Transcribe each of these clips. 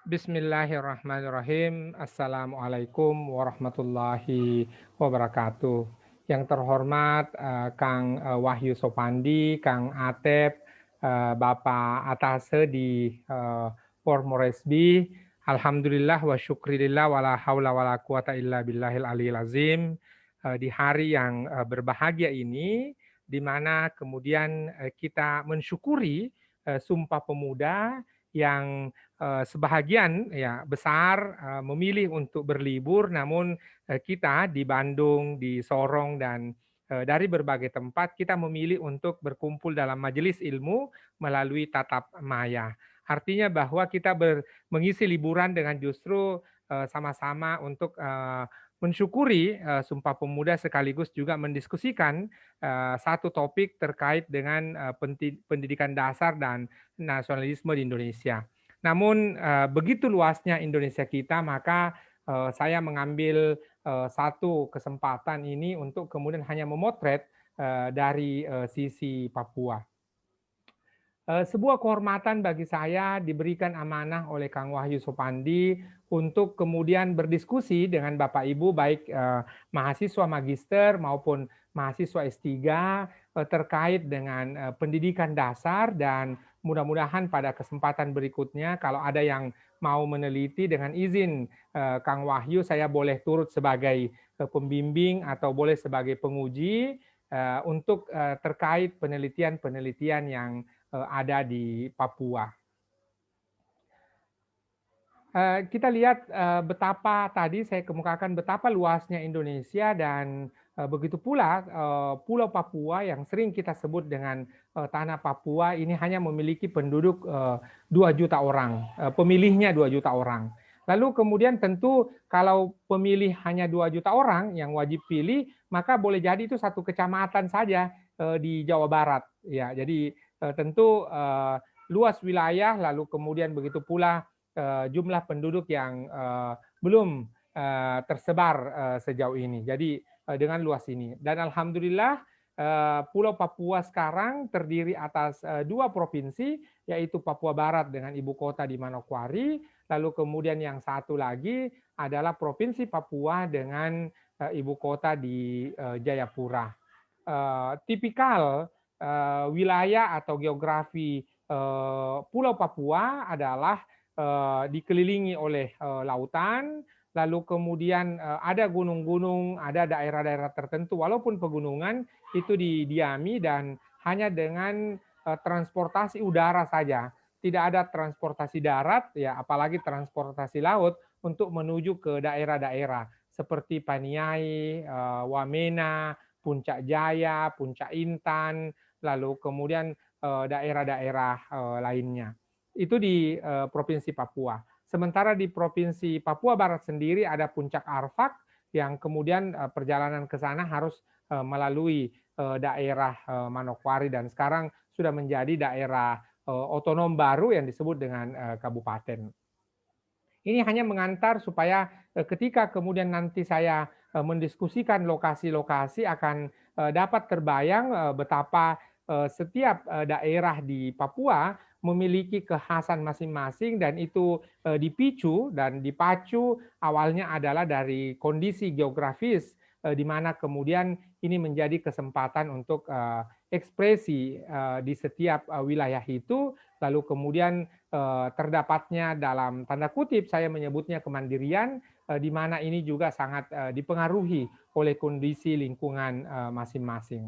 Bismillahirrahmanirrahim. Assalamualaikum warahmatullahi wabarakatuh. Yang terhormat Kang Wahyu Sopandi, Kang Atep, Bapak Atase di Port Moresby. Alhamdulillah wa syukrilillah wala haula wala quwata illa billahil aliyil azim. Di hari yang berbahagia ini, di mana kemudian kita mensyukuri Sumpah Pemuda yang sebahagian ya besar memilih untuk berlibur, namun kita di Bandung, di Sorong dan dari berbagai tempat kita memilih untuk berkumpul dalam majelis ilmu melalui tatap maya. Artinya bahwa kita mengisi liburan dengan justru sama-sama untuk mensyukuri Sumpah Pemuda sekaligus juga mendiskusikan satu topik terkait dengan pendidikan dasar dan nasionalisme di Indonesia. Namun begitu luasnya Indonesia kita, maka saya mengambil satu kesempatan ini untuk kemudian hanya memotret dari sisi Papua. Sebuah kehormatan bagi saya diberikan amanah oleh Kang Wahyu Supandi untuk kemudian berdiskusi dengan Bapak Ibu baik mahasiswa magister maupun mahasiswa S3 terkait dengan pendidikan dasar, dan mudah-mudahan pada kesempatan berikutnya kalau ada yang mau meneliti dengan izin Kang Wahyu, saya boleh turut sebagai pembimbing atau boleh sebagai penguji untuk terkait penelitian-penelitian yang ada di Papua. Kita lihat betapa tadi saya kemukakan betapa luasnya Indonesia, dan begitu pula Pulau Papua yang sering kita sebut dengan tanah Papua ini hanya memiliki penduduk 2 juta orang, pemilihnya 2 juta orang. Lalu kemudian tentu kalau pemilih hanya 2 juta orang yang wajib pilih, maka boleh jadi itu satu kecamatan saja di Jawa Barat. Ya, jadi tentu luas wilayah, lalu kemudian begitu pula jumlah penduduk yang belum tersebar sejauh ini. Jadi dengan luas ini. Dan alhamdulillah Pulau Papua sekarang terdiri atas 2 provinsi, yaitu Papua Barat dengan ibu kota di Manokwari, lalu kemudian yang satu lagi adalah Provinsi Papua dengan ibu kota di Jayapura. Tipikal wilayah atau geografi Pulau Papua adalah dikelilingi oleh lautan, lalu kemudian ada gunung-gunung, ada daerah-daerah tertentu, walaupun pegunungan itu didiami dan hanya dengan transportasi udara saja, tidak ada transportasi darat, ya apalagi transportasi laut untuk menuju ke daerah-daerah seperti Paniai, Wamena, Puncak Jaya, Puncak Intan, lalu kemudian daerah-daerah lainnya. Itu di Provinsi Papua. Sementara di Provinsi Papua Barat sendiri ada Puncak Arfak yang kemudian perjalanan ke sana harus melalui daerah Manokwari, dan sekarang sudah menjadi daerah otonom baru yang disebut dengan kabupaten. Ini hanya mengantar supaya ketika kemudian nanti saya mendiskusikan lokasi-lokasi akan dapat terbayang betapa setiap daerah di Papua memiliki kekhasan masing-masing, dan itu dipicu dan dipacu awalnya adalah dari kondisi geografis di mana kemudian ini menjadi kesempatan untuk ekspresi di setiap wilayah itu, lalu kemudian terdapatnya dalam tanda kutip saya menyebutnya kemandirian, di mana ini juga sangat dipengaruhi oleh kondisi lingkungan masing-masing.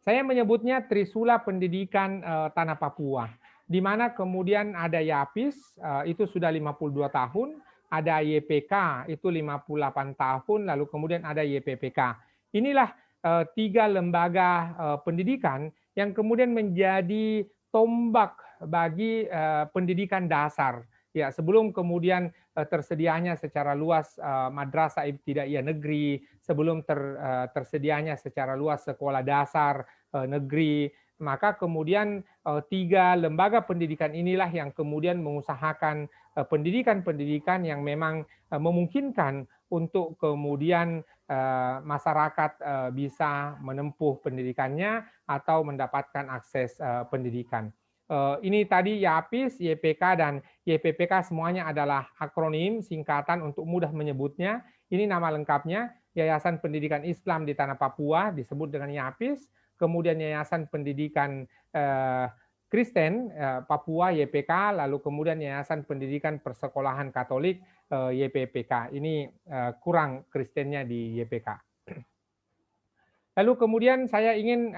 Saya menyebutnya Trisula Pendidikan Tanah Papua, di mana kemudian ada YAPIS, itu sudah 52 tahun, ada YPK, itu 58 tahun, lalu kemudian ada YPPK. Inilah 3 lembaga pendidikan yang kemudian menjadi tombak bagi pendidikan dasar. Ya, sebelum kemudian tersedianya secara luas madrasah ibtidaiyah negeri, sebelum tersedianya secara luas sekolah dasar negeri, maka kemudian 3 lembaga pendidikan inilah yang kemudian mengusahakan pendidikan-pendidikan yang memang memungkinkan untuk kemudian masyarakat bisa menempuh pendidikannya atau mendapatkan akses pendidikan. Ini tadi YAPIS, YPK, dan YPPK semuanya adalah akronim singkatan untuk mudah menyebutnya. Ini nama lengkapnya, Yayasan Pendidikan Islam di Tanah Papua disebut dengan YAPIS, kemudian Yayasan Pendidikan Kristen Papua YPK, lalu kemudian Yayasan Pendidikan Persekolahan Katolik YPPK. Ini kurang Kristennya di YPK. Lalu kemudian saya ingin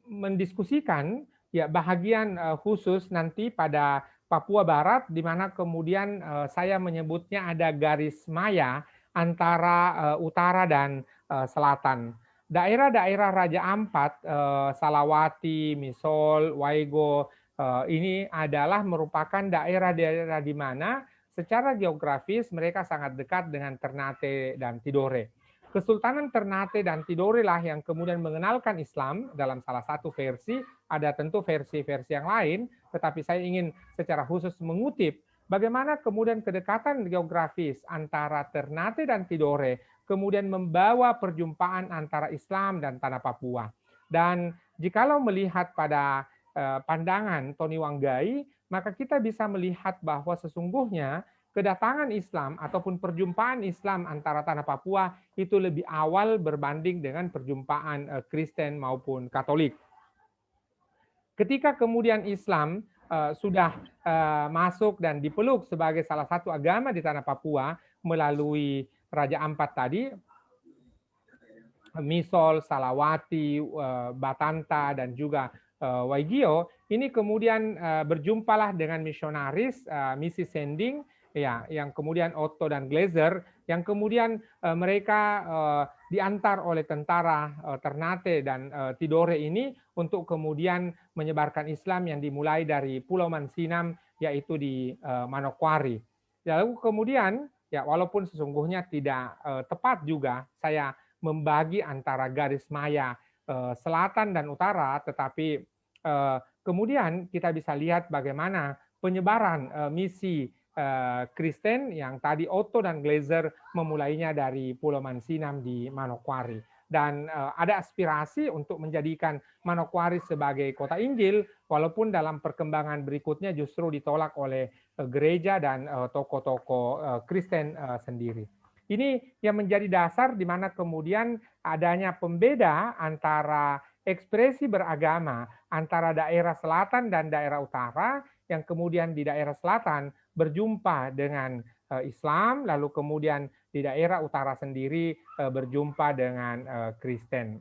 mendiskusikan ya bahagian khusus nanti pada Papua Barat, di mana kemudian saya menyebutnya ada garis maya antara utara dan selatan. Daerah-daerah Raja Ampat, Salawati, Misol, Waigo, ini adalah merupakan daerah-daerah di mana secara geografis mereka sangat dekat dengan Ternate dan Tidore. Kesultanan Ternate dan Tidore lah yang kemudian mengenalkan Islam dalam salah satu versi, ada tentu versi-versi yang lain, tetapi saya ingin secara khusus mengutip bagaimana kemudian kedekatan geografis antara Ternate dan Tidore kemudian membawa perjumpaan antara Islam dan tanah Papua. Dan jikalau melihat pada pandangan Tony Wanggai, maka kita bisa melihat bahwa sesungguhnya kedatangan Islam ataupun perjumpaan Islam antara tanah Papua itu lebih awal berbanding dengan perjumpaan Kristen maupun Katolik. Ketika kemudian Islam sudah masuk dan dipeluk sebagai salah satu agama di tanah Papua melalui Raja Ampat tadi, Misol, Salawati, Batanta, dan juga Waigio, ini kemudian berjumpalah dengan misionaris misi sending, ya, yang kemudian Otto dan Glaser, yang kemudian mereka diantar oleh tentara Ternate dan Tidore ini untuk kemudian menyebarkan Islam yang dimulai dari Pulau Mansinam, yaitu di Manokwari. Lalu kemudian, ya walaupun sesungguhnya tidak tepat juga saya membagi antara garis maya selatan dan utara, tetapi kemudian kita bisa lihat bagaimana penyebaran misi Kristen yang tadi Otto dan Glaser memulainya dari Pulau Mansinam di Manokwari. Dan ada aspirasi untuk menjadikan Manokwari sebagai kota Injil, walaupun dalam perkembangan berikutnya justru ditolak oleh gereja dan tokoh-tokoh Kristen sendiri. Ini yang menjadi dasar di mana kemudian adanya pembeda antara ekspresi beragama antara daerah selatan dan daerah utara, yang kemudian di daerah selatan berjumpa dengan Islam, lalu kemudian di daerah utara sendiri berjumpa dengan Kristen.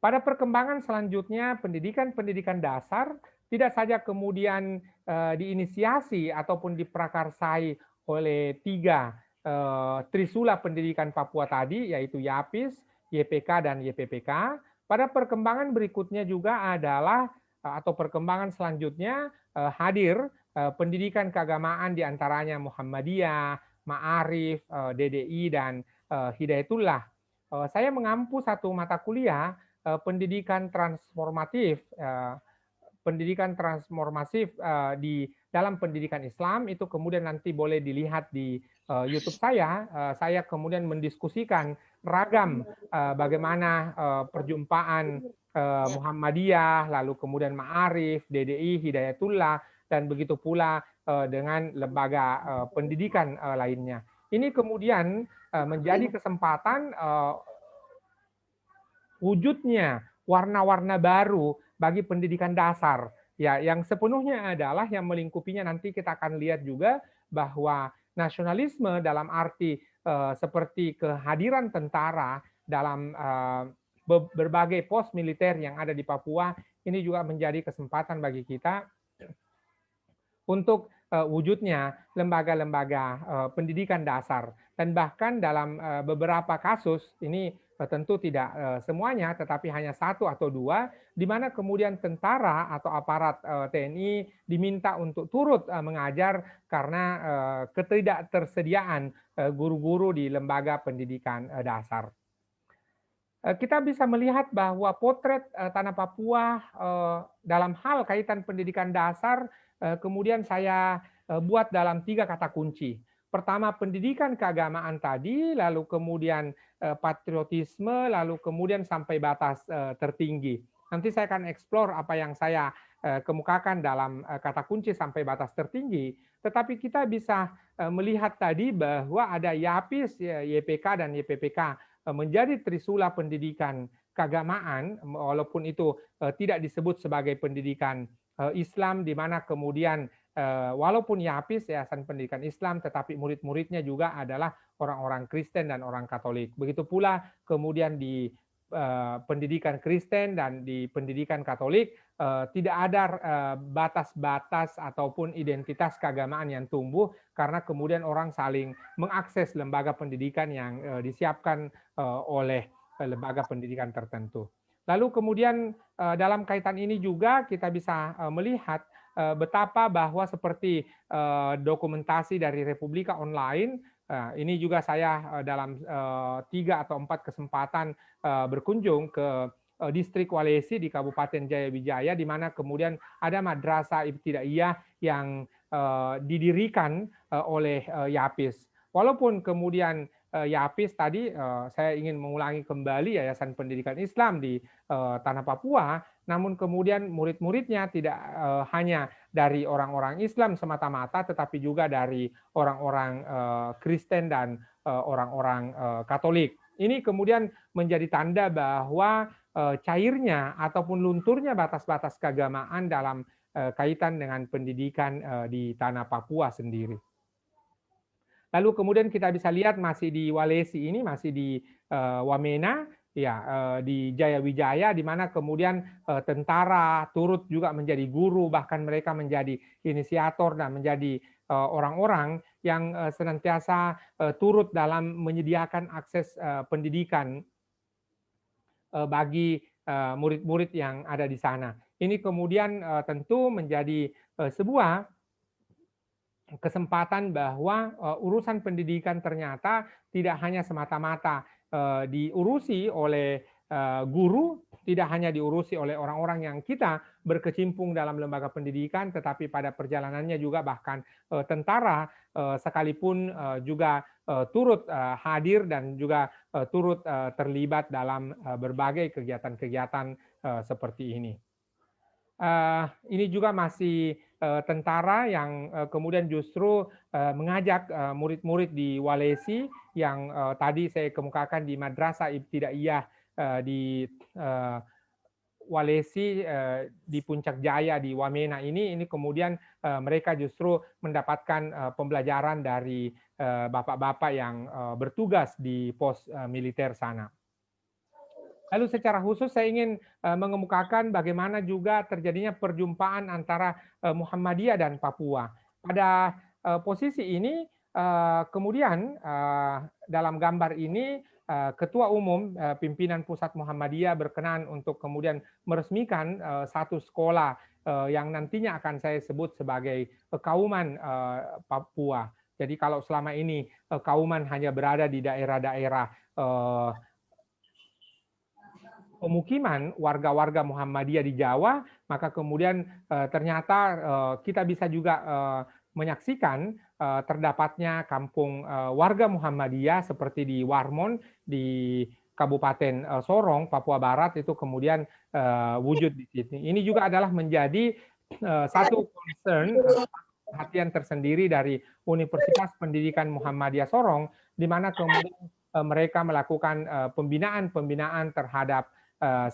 Pada perkembangan selanjutnya, pendidikan-pendidikan dasar tidak saja kemudian diinisiasi ataupun diprakarsai oleh tiga trisula pendidikan Papua tadi, yaitu YAPIS, YPK, dan YPPK. Pada perkembangan berikutnya juga adalah atau perkembangan selanjutnya hadir pendidikan keagamaan diantaranya Muhammadiyah, Ma'arif, DDI, dan Hidayatullah. Saya mengampu satu mata kuliah pendidikan transformatif, di dalam pendidikan Islam, itu kemudian nanti boleh dilihat di YouTube saya. Saya kemudian mendiskusikan ragam bagaimana perjumpaan Muhammadiyah, lalu kemudian Ma'arif, DDI, Hidayatullah, dan begitu pula dengan lembaga pendidikan lainnya. Ini kemudian menjadi kesempatan wujudnya warna-warna baru bagi pendidikan dasar, ya, yang sepenuhnya adalah yang melingkupinya. Nanti kita akan lihat juga bahwa nasionalisme dalam arti seperti kehadiran tentara dalam berbagai pos militer yang ada di Papua, ini juga menjadi kesempatan bagi kita untuk wujudnya lembaga-lembaga pendidikan dasar. Dan bahkan dalam beberapa kasus, ini tentu tidak semuanya, tetapi hanya satu atau dua, di mana kemudian tentara atau aparat TNI diminta untuk turut mengajar karena ketidaktersediaan guru-guru di lembaga pendidikan dasar. Kita bisa melihat bahwa potret tanah Papua dalam hal kaitan pendidikan dasar kemudian saya buat dalam 3 kata kunci. Pertama, pendidikan keagamaan tadi, lalu kemudian patriotisme, lalu kemudian sampai batas tertinggi. Nanti saya akan eksplor apa yang saya kemukakan dalam kata kunci sampai batas tertinggi. Tetapi kita bisa melihat tadi bahwa ada YAPIS, YPK, dan YPPK menjadi trisula pendidikan keagamaan, walaupun itu tidak disebut sebagai pendidikan Islam, di mana kemudian walaupun YAPIS, Yayasan Pendidikan Islam, tetapi murid-muridnya juga adalah orang-orang Kristen dan orang Katolik. Begitu pula kemudian di pendidikan Kristen dan di pendidikan Katolik tidak ada batas-batas ataupun identitas keagamaan yang tumbuh, karena kemudian orang saling mengakses lembaga pendidikan yang disiapkan oleh lembaga pendidikan tertentu. Lalu kemudian dalam kaitan ini juga kita bisa melihat betapa bahwa seperti dokumentasi dari Republika Online, ini juga saya dalam 3 atau 4 kesempatan berkunjung ke distrik Walesi di Kabupaten Jayawijaya, di mana kemudian ada madrasah ibtidaiyah yang didirikan oleh YAPIS. Walaupun kemudian YAPIS tadi, saya ingin mengulangi kembali, Yayasan Pendidikan Islam di Tanah Papua, namun kemudian murid-muridnya tidak hanya dari orang-orang Islam semata-mata, tetapi juga dari orang-orang Kristen dan orang-orang Katolik. Ini kemudian menjadi tanda bahwa cairnya ataupun lunturnya batas-batas keagamaan dalam kaitan dengan pendidikan di Tanah Papua sendiri. Lalu kemudian kita bisa lihat masih di Walesi ini, masih di Wamena, ya, di Jayawijaya, di mana kemudian tentara turut juga menjadi guru, bahkan mereka menjadi inisiator dan menjadi orang-orang yang senantiasa turut dalam menyediakan akses pendidikan bagi murid-murid yang ada di sana. Ini kemudian tentu menjadi sebuah kesempatan bahwa urusan pendidikan ternyata tidak hanya semata-mata diurusi oleh guru, tidak hanya diurusi oleh orang-orang yang kita berkecimpung dalam lembaga pendidikan, tetapi pada perjalanannya juga bahkan tentara sekalipun juga turut hadir dan juga turut terlibat dalam berbagai kegiatan-kegiatan seperti ini. Ini juga masih tentara yang kemudian justru mengajak murid-murid di Walesi yang tadi saya kemukakan di Madrasah Ibtidaiyah di Walesi di Puncak Jaya di Wamena ini kemudian mereka justru mendapatkan pembelajaran dari bapak-bapak yang bertugas di pos militer sana. Lalu secara khusus saya ingin mengemukakan bagaimana juga terjadinya perjumpaan antara Muhammadiyah dan Papua. Pada posisi ini kemudian dalam gambar ini Ketua Umum Pimpinan Pusat Muhammadiyah berkenan untuk kemudian meresmikan satu sekolah yang nantinya akan saya sebut sebagai Kauman Papua. Jadi kalau selama ini Kauman hanya berada di daerah-daerah pemukiman warga-warga Muhammadiyah di Jawa, maka kemudian ternyata kita bisa juga menyaksikan terdapatnya kampung warga Muhammadiyah seperti di Warmon di Kabupaten Sorong, Papua Barat, itu kemudian wujud di sini. Ini juga adalah menjadi satu concern, perhatian tersendiri dari Universitas Pendidikan Muhammadiyah Sorong, di mana kemudian mereka melakukan pembinaan-pembinaan terhadap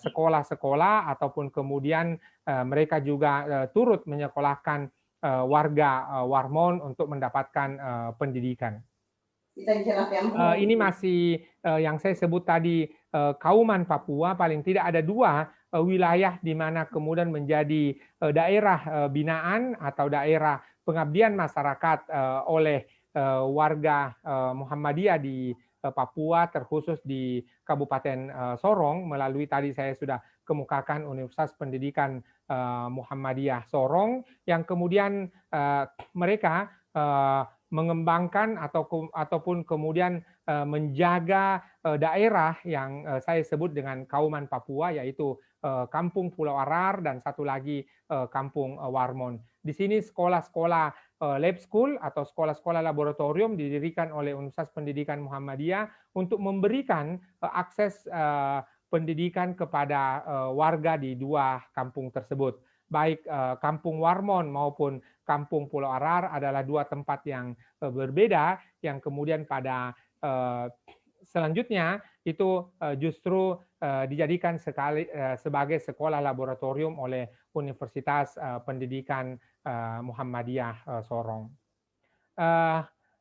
sekolah-sekolah, ataupun kemudian mereka juga turut menyekolahkan warga Warmon untuk mendapatkan pendidikan. Ini masih yang saya sebut tadi Kauman Papua, paling tidak ada 2 wilayah di mana kemudian menjadi daerah binaan atau daerah pengabdian masyarakat oleh warga Muhammadiyah di Papua, terkhusus di Kabupaten Sorong, melalui tadi saya sudah kemukakan Universitas Pendidikan Muhammadiyah Sorong, yang kemudian mereka mengembangkan ataupun kemudian menjaga daerah yang saya sebut dengan Kauman Papua, yaitu Kampung Pulau Arar dan satu lagi Kampung Warmon. Di sini sekolah-sekolah lab school atau sekolah-sekolah laboratorium didirikan oleh Universitas Pendidikan Muhammadiyah untuk memberikan akses pendidikan kepada warga di dua kampung tersebut. Baik Kampung Warmon maupun Kampung Pulau Arar adalah dua tempat yang berbeda, yang kemudian pada selanjutnya itu justru dijadikan sebagai sekolah laboratorium oleh Universitas Pendidikan Muhammadiyah Sorong.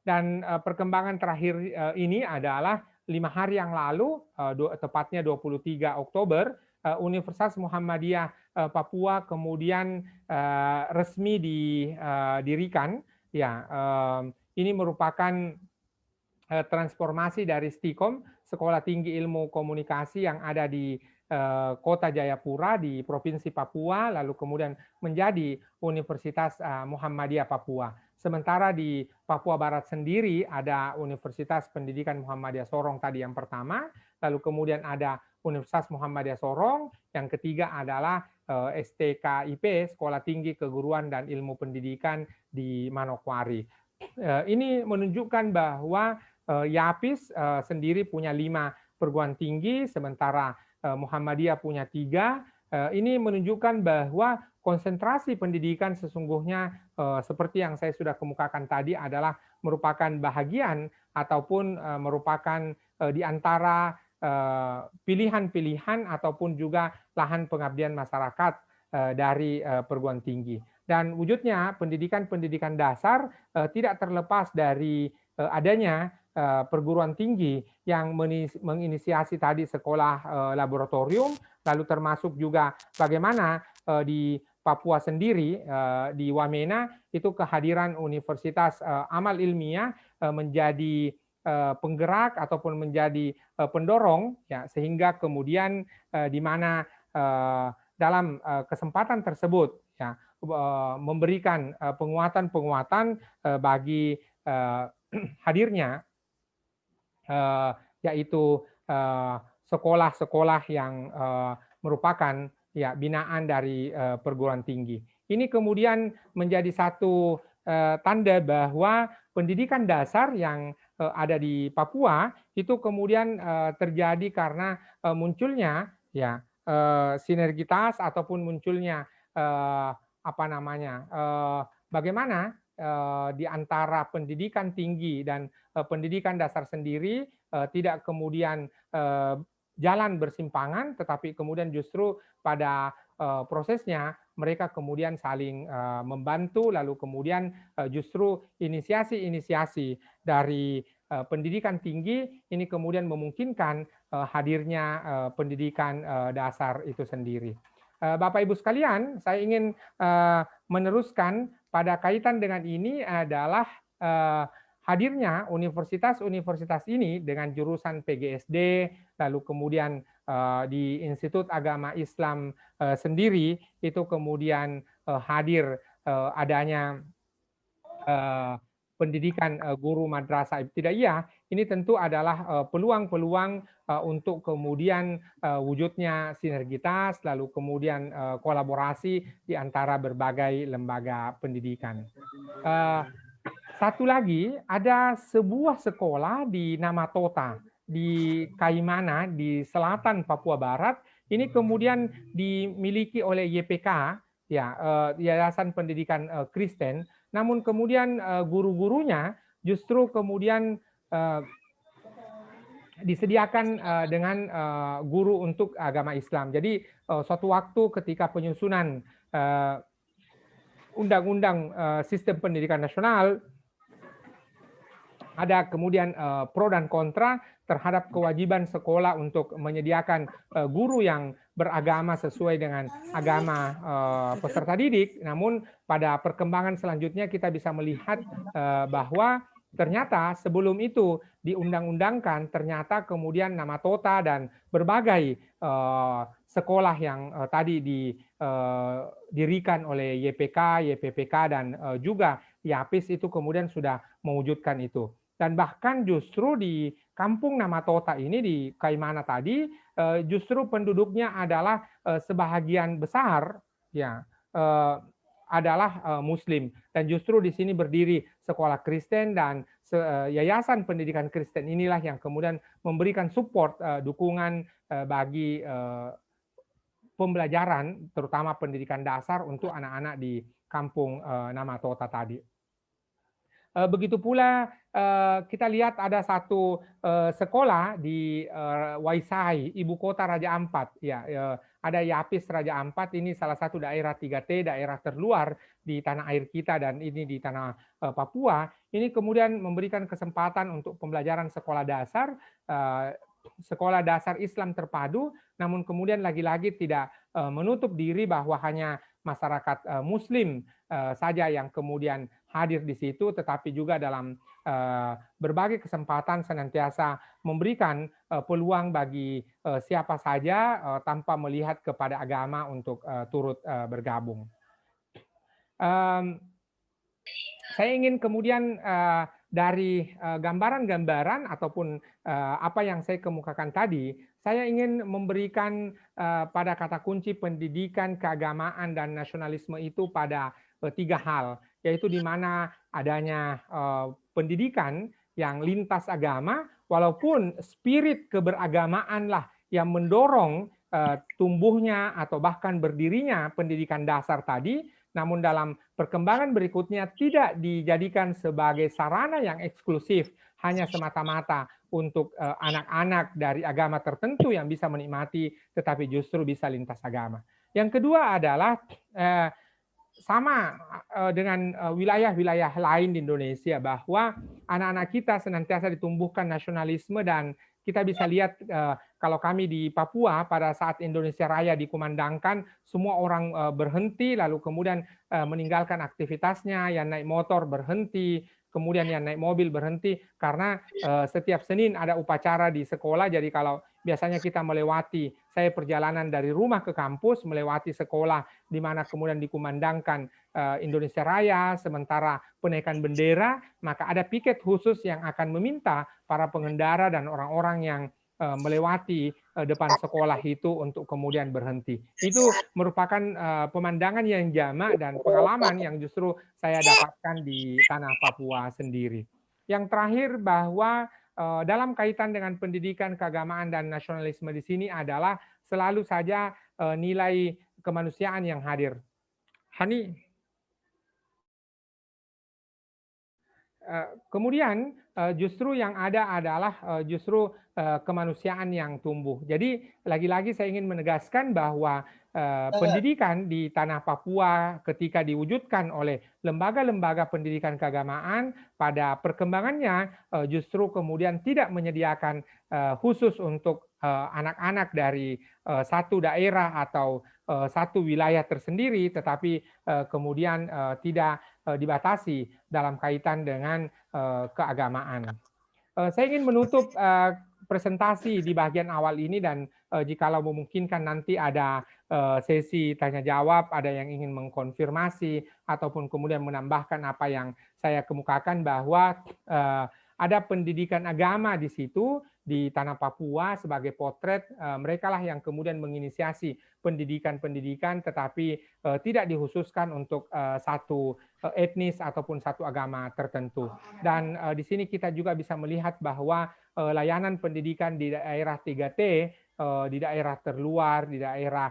Dan perkembangan terakhir ini adalah 5 hari yang lalu, tepatnya 23 Oktober, Universitas Muhammadiyah Papua kemudian resmi didirikan. Ya, ini merupakan transformasi dari STIKOM, Sekolah Tinggi Ilmu Komunikasi yang ada di Kota Jayapura di Provinsi Papua, lalu kemudian menjadi Universitas Muhammadiyah Papua. Sementara di Papua Barat sendiri ada Universitas Pendidikan Muhammadiyah Sorong tadi yang pertama, lalu kemudian ada Universitas Muhammadiyah Sorong, yang ketiga adalah STKIP, Sekolah Tinggi Keguruan dan Ilmu Pendidikan di Manokwari. Ini menunjukkan bahwa YAPIS sendiri punya 5 perguruan tinggi, sementara Muhammadiyah punya 3. Ini menunjukkan bahwa konsentrasi pendidikan sesungguhnya seperti yang saya sudah kemukakan tadi adalah merupakan bahagian ataupun merupakan di antara pilihan-pilihan ataupun juga lahan pengabdian masyarakat dari perguruan tinggi. Dan wujudnya pendidikan dasar tidak terlepas dari adanya perguruan tinggi yang menginisiasi tadi sekolah laboratorium, lalu termasuk juga bagaimana di Papua sendiri, di Wamena, itu kehadiran Universitas Amal Ilmiah menjadi penggerak ataupun menjadi pendorong, ya, sehingga kemudian di mana dalam kesempatan tersebut, ya, memberikan penguatan-penguatan bagi hadirnya yaitu sekolah-sekolah yang merupakan ya binaan dari perguruan tinggi. Ini kemudian menjadi satu tanda bahwa pendidikan dasar yang ada di Papua itu kemudian terjadi karena munculnya ya sinergitas ataupun munculnya bagaimana di antara pendidikan tinggi dan pendidikan dasar sendiri tidak kemudian jalan bersimpangan, tetapi kemudian justru pada prosesnya mereka kemudian saling membantu, lalu kemudian justru inisiasi-inisiasi dari pendidikan tinggi ini kemudian memungkinkan hadirnya pendidikan dasar itu sendiri. Bapak Ibu sekalian, saya ingin meneruskan pada kaitan dengan ini adalah hadirnya universitas-universitas ini dengan jurusan PGSD, lalu kemudian di Institut Agama Islam sendiri itu kemudian hadir adanya pendidikan guru madrasah ibtidaiyah, ini tentu adalah peluang-peluang untuk kemudian wujudnya sinergitas, lalu kemudian kolaborasi di antara berbagai lembaga pendidikan. Satu lagi, ada sebuah sekolah di Namatota, di Kaimana, di selatan Papua Barat, ini kemudian dimiliki oleh YPK, ya, Yayasan Pendidikan Kristen, namun kemudian guru-gurunya justru kemudian disediakan dengan guru untuk agama Islam. Jadi suatu waktu ketika penyusunan undang-undang sistem pendidikan nasional, ada kemudian pro dan kontra terhadap kewajiban sekolah untuk menyediakan guru yang beragama sesuai dengan agama peserta didik. Namun pada perkembangan selanjutnya kita bisa melihat bahwa ternyata sebelum itu diundang-undangkan, ternyata kemudian Namatota dan berbagai sekolah yang tadi didirikan oleh YPK, YPPK, dan juga YAPIS itu kemudian sudah mewujudkan itu. Dan bahkan justru di kampung Namatota ini di Kaimana tadi justru penduduknya adalah sebahagian besar ya adalah Muslim, dan justru di sini berdiri sekolah Kristen dan yayasan pendidikan Kristen inilah yang kemudian memberikan support dukungan bagi pembelajaran, terutama pendidikan dasar untuk anak-anak di kampung Namatota tadi. Begitu pula kita lihat ada satu sekolah di Waisai, ibu kota Raja Ampat. Ya, ada Yapis Raja Ampat, ini salah satu daerah 3T, daerah terluar di tanah air kita dan ini di tanah Papua. Ini kemudian memberikan kesempatan untuk pembelajaran sekolah dasar Islam terpadu, namun kemudian lagi-lagi tidak menutup diri bahwa hanya masyarakat Muslim saja yang kemudian hadir di situ, tetapi juga dalam berbagai kesempatan senantiasa memberikan peluang bagi siapa saja tanpa melihat kepada agama untuk turut bergabung. Saya ingin kemudian dari gambaran-gambaran ataupun apa yang saya kemukakan tadi, saya ingin memberikan pada kata kunci pendidikan, keagamaan, dan nasionalisme itu pada 3 hal, yaitu di mana adanya pendidikan yang lintas agama, walaupun spirit keberagamaanlah yang mendorong tumbuhnya atau bahkan berdirinya pendidikan dasar tadi, namun dalam perkembangan berikutnya tidak dijadikan sebagai sarana yang eksklusif hanya semata-mata untuk anak-anak dari agama tertentu yang bisa menikmati, tetapi justru bisa lintas agama. Yang kedua adalah sama dengan wilayah-wilayah lain di Indonesia, bahwa anak-anak kita senantiasa ditumbuhkan nasionalisme, dan kita bisa lihat kalau kami di Papua pada saat Indonesia Raya dikumandangkan, semua orang berhenti, lalu kemudian meninggalkan aktivitasnya, yang naik motor berhenti, kemudian yang naik mobil berhenti, karena setiap Senin ada upacara di sekolah. Jadi kalau biasanya kita melewati, saya perjalanan dari rumah ke kampus, melewati sekolah di mana kemudian dikumandangkan Indonesia Raya, sementara penaikan bendera, maka ada piket khusus yang akan meminta para pengendara dan orang-orang yang melewati depan sekolah itu untuk kemudian berhenti. Itu merupakan pemandangan yang jamak dan pengalaman yang justru saya dapatkan di tanah Papua sendiri. Yang terakhir, bahwa dalam kaitan dengan pendidikan, keagamaan, dan nasionalisme di sini adalah selalu saja nilai kemanusiaan yang hadir. Hani, kemudian justru yang ada adalah justru kemanusiaan yang tumbuh. Jadi lagi-lagi saya ingin menegaskan bahwa pendidikan di tanah Papua ketika diwujudkan oleh lembaga-lembaga pendidikan keagamaan, pada perkembangannya justru kemudian tidak menyediakan khusus untuk anak-anak dari satu daerah atau satu wilayah tersendiri, tetapi kemudian tidak dibatasi dalam kaitan dengan keagamaan. Saya ingin menutup presentasi di bagian awal ini, dan jikalau memungkinkan nanti ada sesi tanya jawab, ada yang ingin mengkonfirmasi ataupun kemudian menambahkan apa yang saya kemukakan, bahwa ada pendidikan agama di situ di tanah Papua sebagai potret, mereka lah yang kemudian menginisiasi pendidikan-pendidikan, tetapi tidak dikhususkan untuk satu etnis ataupun satu agama tertentu. Dan di sini kita juga bisa melihat bahwa layanan pendidikan di daerah 3T, di daerah terluar, di daerah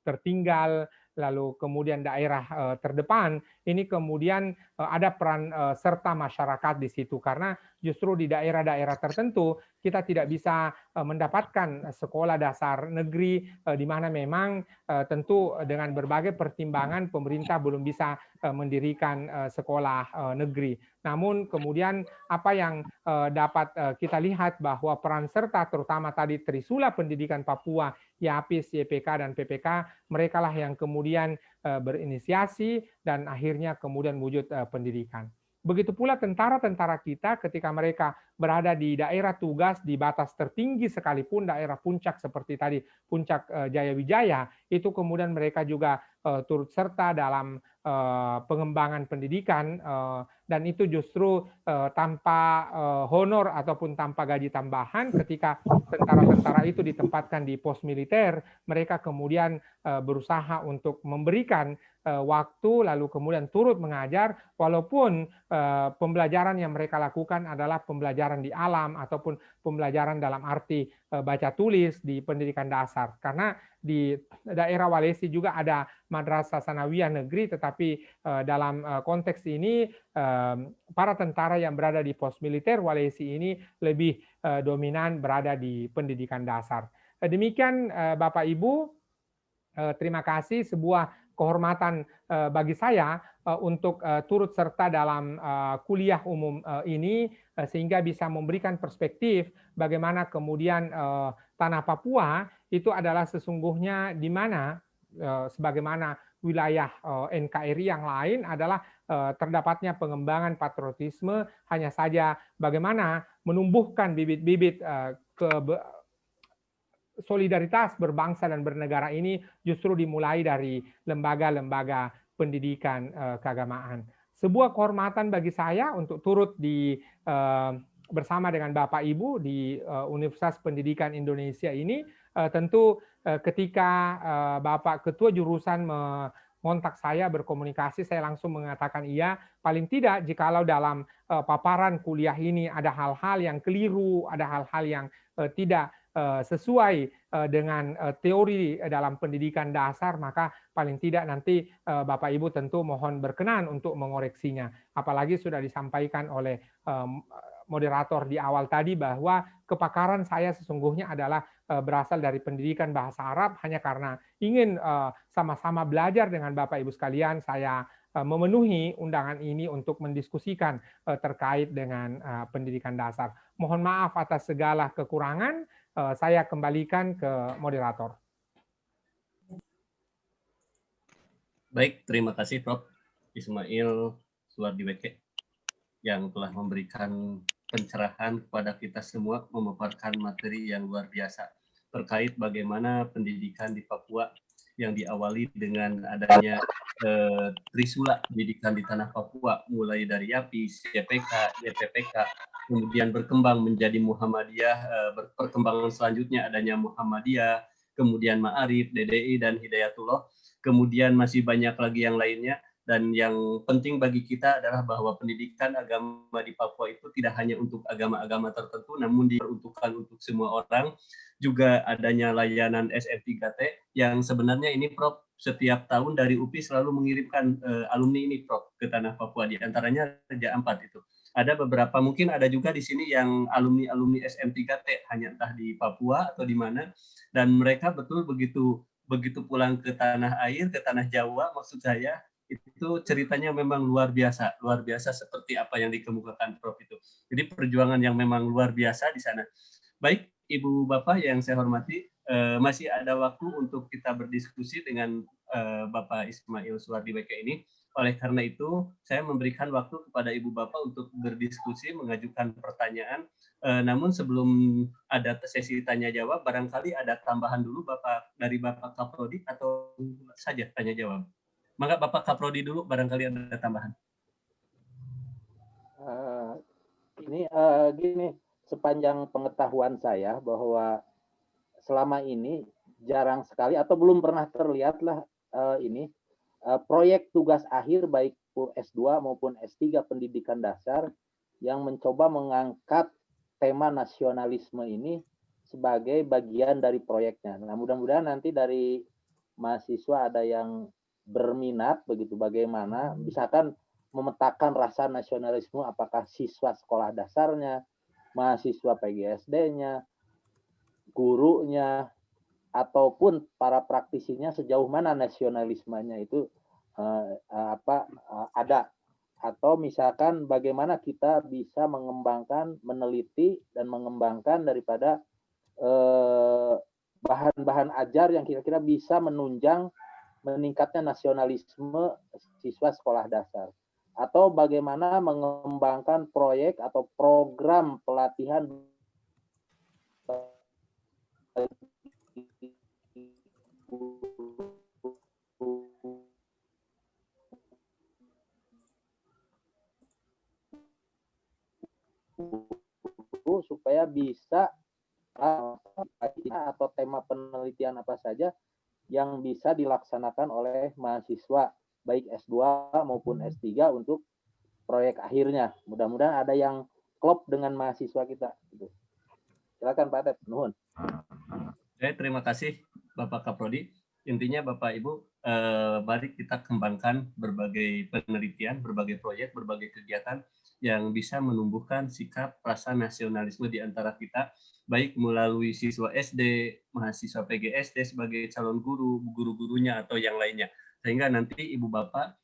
tertinggal, lalu kemudian daerah terdepan, ini kemudian ada peran serta masyarakat di situ, karena justru di daerah-daerah tertentu kita tidak bisa mendapatkan sekolah dasar negeri, di mana memang tentu dengan berbagai pertimbangan pemerintah belum bisa mendirikan sekolah negeri. Namun kemudian apa yang dapat kita lihat, bahwa peran serta terutama tadi Trisula Pendidikan Papua, YAPIS, YPK, dan PPK, mereka lah yang kemudian berinisiasi dan akhirnya kemudian wujud pendidikan. Begitu pula tentara-tentara kita ketika mereka berada di daerah tugas di batas tertinggi sekalipun, daerah puncak seperti tadi, puncak Jayawijaya, itu kemudian mereka juga turut serta dalam pengembangan pendidikan, dan itu justru tanpa honor ataupun tanpa gaji tambahan. Ketika tentara-tentara itu ditempatkan di pos militer, mereka kemudian berusaha untuk memberikan waktu lalu kemudian turut mengajar, walaupun pembelajaran yang mereka lakukan adalah pembelajaran di alam ataupun pembelajaran dalam arti baca tulis di pendidikan dasar. Karena di daerah Walesi juga ada madrasah sanawiyah negeri, tetapi dalam konteks ini para tentara yang berada di pos militer Walesi ini lebih dominan berada di pendidikan dasar. Demikian Bapak Ibu, terima kasih, sebuah kehormatan bagi saya untuk turut serta dalam kuliah umum ini, sehingga bisa memberikan perspektif bagaimana kemudian tanah Papua itu adalah sesungguhnya di mana sebagaimana wilayah NKRI yang lain adalah terdapatnya pengembangan patriotisme, hanya saja bagaimana menumbuhkan bibit-bibit solidaritas berbangsa dan bernegara ini justru dimulai dari lembaga-lembaga pendidikan keagamaan. Sebuah kehormatan bagi saya untuk turut bersama dengan Bapak Ibu di Universitas Pendidikan Indonesia ini. Tentu ketika Bapak Ketua Jurusan mengontak saya, berkomunikasi, saya langsung mengatakan iya. Paling tidak jikalau dalam paparan kuliah ini ada hal-hal yang keliru, ada hal-hal yang tidak sesuai dengan teori dalam pendidikan dasar, maka paling tidak nanti Bapak Ibu tentu mohon berkenan untuk mengoreksinya. Apalagi sudah disampaikan oleh moderator di awal tadi bahwa kepakaran saya sesungguhnya adalah berasal dari pendidikan bahasa Arab. Hanya karena ingin sama-sama belajar dengan Bapak Ibu sekalian, saya memenuhi undangan ini untuk mendiskusikan terkait dengan pendidikan dasar. Mohon maaf atas segala kekurangan. Saya kembalikan ke moderator. Baik, terima kasih Prof. Ismail Suwardiweke yang telah memberikan pencerahan kepada kita semua, memaparkan materi yang luar biasa terkait bagaimana pendidikan di Papua yang diawali dengan adanya Trisula pendidikan di tanah Papua, mulai dari YAPI, YPK, YPPK, kemudian berkembang menjadi Muhammadiyah, perkembangan selanjutnya adanya Muhammadiyah, kemudian Ma'arif, DDI, dan Hidayatullah, kemudian masih banyak lagi yang lainnya. Dan yang penting bagi kita adalah bahwa pendidikan agama di Papua itu tidak hanya untuk agama-agama tertentu, namun diperuntukkan untuk semua orang. Juga adanya layanan SM3T yang sebenarnya ini Prof, setiap tahun dari UPI selalu mengirimkan alumni ini Prof ke tanah Papua, di antaranya Raja Ampat itu. Ada beberapa, mungkin ada juga di sini yang alumni SM3T, hanya entah di Papua atau di mana, dan mereka betul begitu pulang ke tanah air, ke tanah Jawa maksud saya, itu ceritanya memang luar biasa seperti apa yang dikemukakan Prof itu. Jadi perjuangan yang memang luar biasa di sana. Baik, Ibu Bapak yang saya hormati, masih ada waktu untuk kita berdiskusi dengan Bapak Ismail Suwardiweke ini. Oleh karena itu, saya memberikan waktu kepada Ibu Bapak untuk berdiskusi, mengajukan pertanyaan. Namun sebelum ada sesi tanya jawab, barangkali ada tambahan dulu Bapak dari Bapak Kaprodi atau saja tanya jawab. Maka Bapak Kaprodi dulu, barangkali ada tambahan. Gini, sepanjang pengetahuan saya bahwa selama ini jarang sekali atau belum pernah terlihatlah proyek tugas akhir baik S2 maupun S3 pendidikan dasar yang mencoba mengangkat tema nasionalisme ini sebagai bagian dari proyeknya. Nah, mudah-mudahan nanti dari mahasiswa ada yang berminat begitu, bagaimana misalkan memetakan rasa nasionalisme, apakah siswa sekolah dasarnya, mahasiswa PGSD-nya, gurunya, ataupun para praktisinya, sejauh mana nasionalismenya itu ada, atau misalkan bagaimana kita bisa mengembangkan, meneliti dan mengembangkan daripada bahan-bahan ajar yang kira-kira bisa menunjang meningkatnya nasionalisme siswa sekolah dasar, atau bagaimana mengembangkan proyek atau program pelatihan supaya bisa atau tema penelitian apa saja yang bisa dilaksanakan oleh mahasiswa baik S2 maupun S3 untuk proyek akhirnya. Mudah-mudahan ada yang klop dengan mahasiswa kita. Silakan Pak Ted, nuhun. Terima kasih Bapak Kaprodi. Intinya Bapak Ibu, mari kita kembangkan berbagai penelitian, berbagai proyek, berbagai kegiatan yang bisa menumbuhkan sikap rasa nasionalisme di antara kita, baik melalui siswa SD, mahasiswa PGSD sebagai calon guru, guru-gurunya atau yang lainnya. Sehingga nanti Ibu Bapak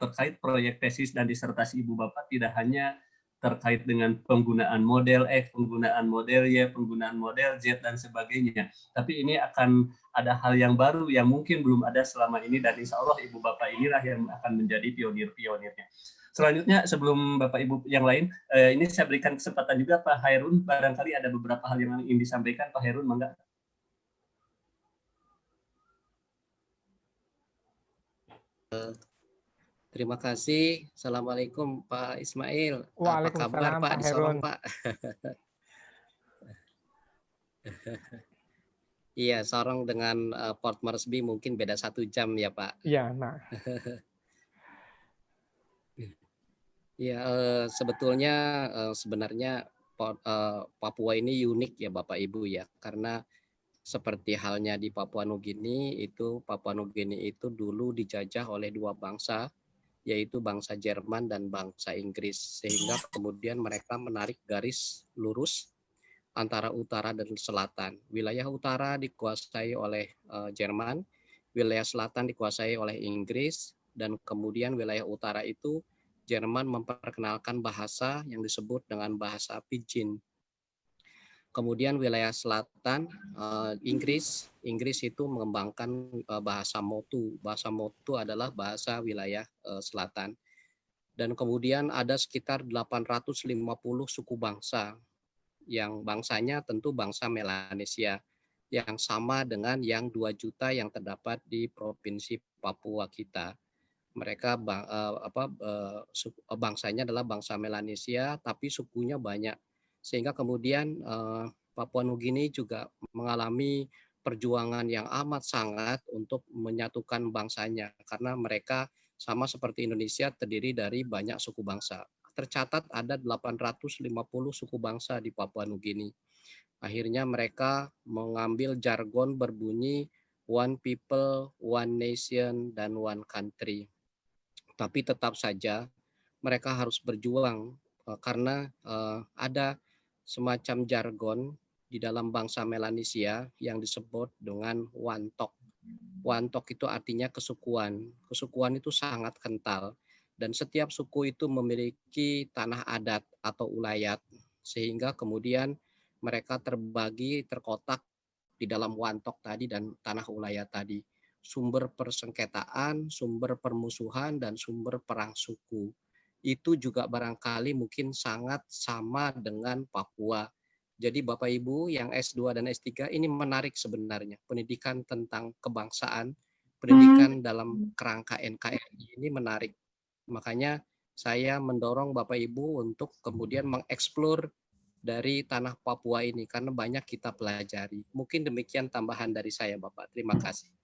terkait proyek tesis dan disertasi Ibu Bapak tidak hanya terkait dengan penggunaan model X, penggunaan model Y, penggunaan model Z, dan sebagainya. Tapi ini akan ada hal yang baru yang mungkin belum ada selama ini, dan insya Allah Ibu Bapak inilah yang akan menjadi pionir-pionirnya. Selanjutnya, sebelum Bapak Ibu yang lain, ini saya berikan kesempatan juga Pak Hairun, barangkali ada beberapa hal yang ingin disampaikan. Pak Hairun, mangga. Terima kasih. Assalamualaikum Pak Ismail. Apa kabar Pak Pak di Herun. Sorong Pak? Iya, Sorong dengan Port Moresby mungkin beda 1 jam ya Pak. Iya, nah. Ya, sebetulnya sebenarnya Papua ini unik ya Bapak Ibu ya, karena seperti halnya di Papua Nugini itu dulu dijajah oleh 2 bangsa, yaitu bangsa Jerman dan bangsa Inggris, sehingga kemudian mereka menarik garis lurus antara utara dan selatan. Wilayah utara dikuasai oleh Jerman, wilayah selatan dikuasai oleh Inggris, dan kemudian wilayah utara itu Jerman memperkenalkan bahasa yang disebut dengan bahasa Pidgin. Kemudian wilayah selatan Inggris itu mengembangkan bahasa Motu. Bahasa Motu adalah bahasa wilayah selatan. Dan kemudian ada sekitar 850 suku bangsa, yang bangsanya tentu bangsa Melanesia, yang sama dengan yang 2 juta yang terdapat di Provinsi Papua kita. Mereka bangsanya adalah bangsa Melanesia, tapi sukunya banyak. Sehingga kemudian Papua Nugini juga mengalami perjuangan yang amat sangat untuk menyatukan bangsanya, karena mereka sama seperti Indonesia terdiri dari banyak suku bangsa. Tercatat ada 850 suku bangsa di Papua Nugini. Akhirnya mereka mengambil jargon berbunyi one people, one nation, dan one country. Tapi tetap saja mereka harus berjuang karena ada semacam jargon di dalam bangsa Melanesia yang disebut dengan wantok. Wantok itu artinya kesukuan. Kesukuan itu sangat kental, dan setiap suku itu memiliki tanah adat atau ulayat, sehingga kemudian mereka terkotak di dalam wantok tadi dan tanah ulayat tadi. Sumber persengketaan, sumber permusuhan, dan sumber perang suku. Itu juga barangkali mungkin sangat sama dengan Papua. Jadi Bapak Ibu yang S2 dan S3 ini menarik sebenarnya. Pendidikan tentang kebangsaan, pendidikan dalam kerangka NKRI ini menarik. Makanya saya mendorong Bapak Ibu untuk kemudian mengeksplor dari tanah Papua ini, karena banyak kita pelajari. Mungkin demikian tambahan dari saya Bapak. Terima kasih.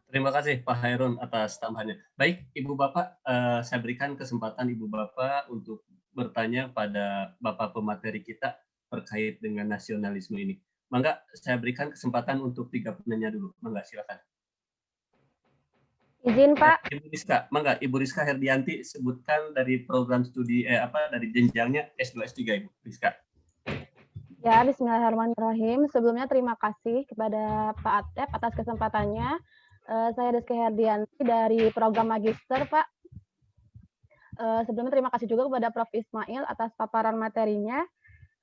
Terima kasih Pak Hairun atas tambahannya. Baik, Ibu Bapak, saya berikan kesempatan Ibu Bapak untuk bertanya pada Bapak pemateri kita terkait dengan nasionalisme ini. Mangga, saya berikan kesempatan untuk 3 penanya dulu. Mangga, silakan. Izin Pak. Ibu Rizka, mangga, Ibu Rizka Herdianti, sebutkan dari program studi dari jenjangnya S2 S3 Ibu Rizka. Ya, bismillahirrahmanirrahim. Sebelumnya terima kasih kepada Pak Atep atas kesempatannya. Saya Rizky Herdianti dari program Magister, Pak. Sebelumnya terima kasih juga kepada Prof. Ismail atas paparan materinya.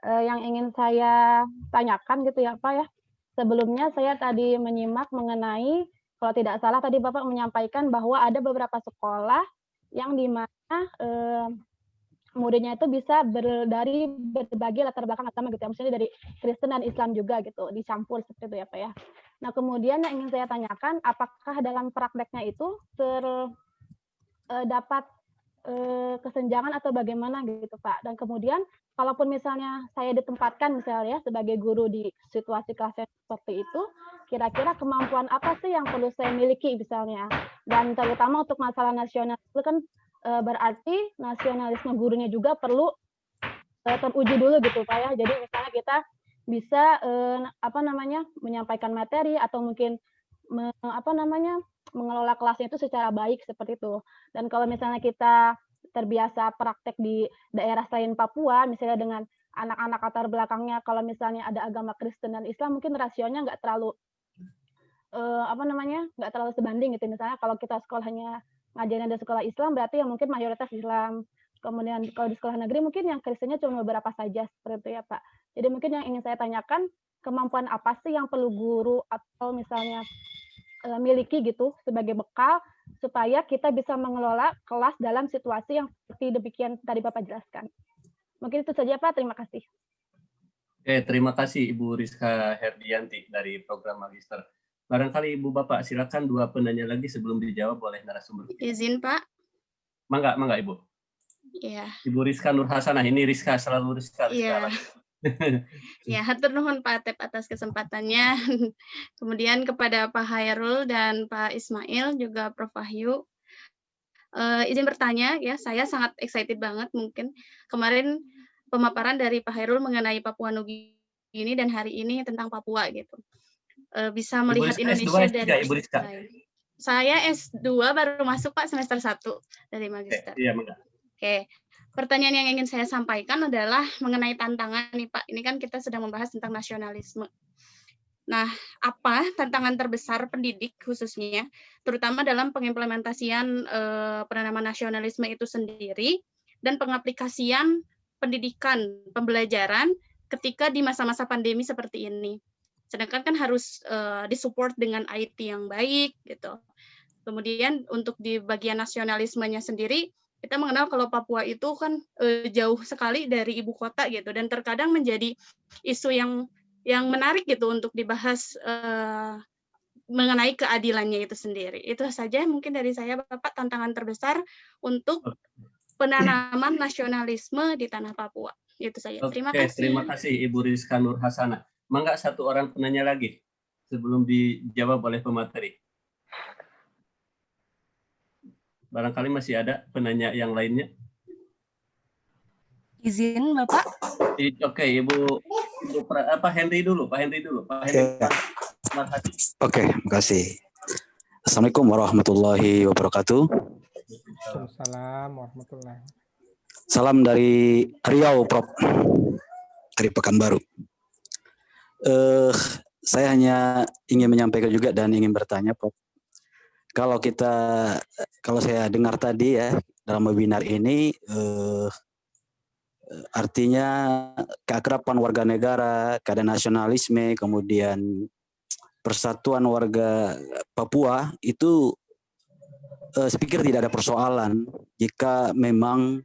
Yang ingin saya tanyakan gitu ya, Pak ya. Sebelumnya saya tadi menyimak mengenai, kalau tidak salah tadi Bapak menyampaikan bahwa ada beberapa sekolah yang di mana muridnya itu bisa dari berbagai latar belakang agama gitu ya, maksudnya dari Kristen dan Islam juga gitu, dicampur seperti itu ya Pak ya. Nah kemudian yang ingin saya tanyakan, apakah dalam prakteknya itu terdapat kesenjangan atau bagaimana gitu Pak? Dan kemudian kalaupun misalnya saya ditempatkan misalnya sebagai guru di situasi kelas yang seperti itu, kira-kira kemampuan apa sih yang perlu saya miliki misalnya? Dan terutama untuk masalah nasional itu kan berarti nasionalisme gurunya juga perlu teruji dulu gitu Pak ya. Jadi misalnya kita bisa menyampaikan materi atau mungkin mengelola kelasnya itu secara baik seperti itu. Dan kalau misalnya kita terbiasa praktek di daerah selain Papua, misalnya dengan anak-anak latar belakangnya, kalau misalnya ada agama Kristen dan Islam, mungkin rasionya nggak terlalu nggak terlalu sebanding gitu. Misalnya kalau kita sekolahnya ngajarin ada sekolah Islam, berarti ya mungkin mayoritas Islam. Kemudian kalau di sekolah negeri mungkin yang Kristennya cuma beberapa saja seperti itu ya Pak. Jadi mungkin yang ingin saya tanyakan, kemampuan apa sih yang perlu guru atau misalnya miliki gitu sebagai bekal supaya kita bisa mengelola kelas dalam situasi yang seperti demikian tadi Bapak jelaskan. Mungkin itu saja Pak, terima kasih. Oke, terima kasih Ibu Rizka Herdianti dari program Magister. Barangkali Ibu Bapak silakan 2 penanya lagi sebelum dijawab oleh narasumber kita. Izin Pak. Mangga Ibu. Iya. Ibu Rizka Nur Hasanah, ini Rizka selalu Rizka. Iya. Ya, hatur nuhun Pak Atep atas kesempatannya. Kemudian kepada Pak Hairul dan Pak Ismail, juga Prof. Wahyu. Izin bertanya, ya, saya sangat excited banget mungkin. Kemarin pemaparan dari Pak Hairul mengenai Papua Nugini dan hari ini tentang Papua gitu. Bisa melihat Indonesia dari Ibu Rizka. Saya S2 baru masuk Pak semester 1 dari Magister. Iya, Mangga. Oke. Pertanyaan yang ingin saya sampaikan adalah mengenai tantangan nih Pak. Ini kan kita sedang membahas tentang nasionalisme. Nah, apa tantangan terbesar pendidik khususnya, terutama dalam pengimplementasian penanaman nasionalisme itu sendiri dan pengaplikasian pendidikan, pembelajaran ketika di masa-masa pandemi seperti ini. Sedangkan kan harus disupport dengan IT yang baik gitu. Kemudian untuk di bagian nasionalismenya sendiri, kita mengenal kalau Papua itu kan jauh sekali dari ibu kota gitu, dan terkadang menjadi isu yang menarik gitu untuk dibahas mengenai keadilannya itu sendiri. Itu saja mungkin dari saya Bapak, tantangan terbesar untuk penanaman nasionalisme di tanah Papua. Itu saja. Terima kasih. Terima kasih Ibu Rizka Nur Hasanah. Mangga 1 orang penanya lagi sebelum dijawab oleh pemateri. Barangkali masih ada penanya yang lainnya. Izin Bapak. Oke, Ibu Henry dulu. Pak Henry. Terima kasih. Oke, terima kasih. Assalamualaikum warahmatullahi wabarakatuh. Waalaikumsalam warahmatullahi wabarakatuh. Salam dari Riau, Prof. Dari Pekanbaru. Saya hanya ingin menyampaikan juga dan ingin bertanya, Prof. Kalau saya dengar tadi ya dalam webinar ini, artinya keakraban warga negara, keadaan nasionalisme, kemudian persatuan warga Papua itu saya pikir tidak ada persoalan jika memang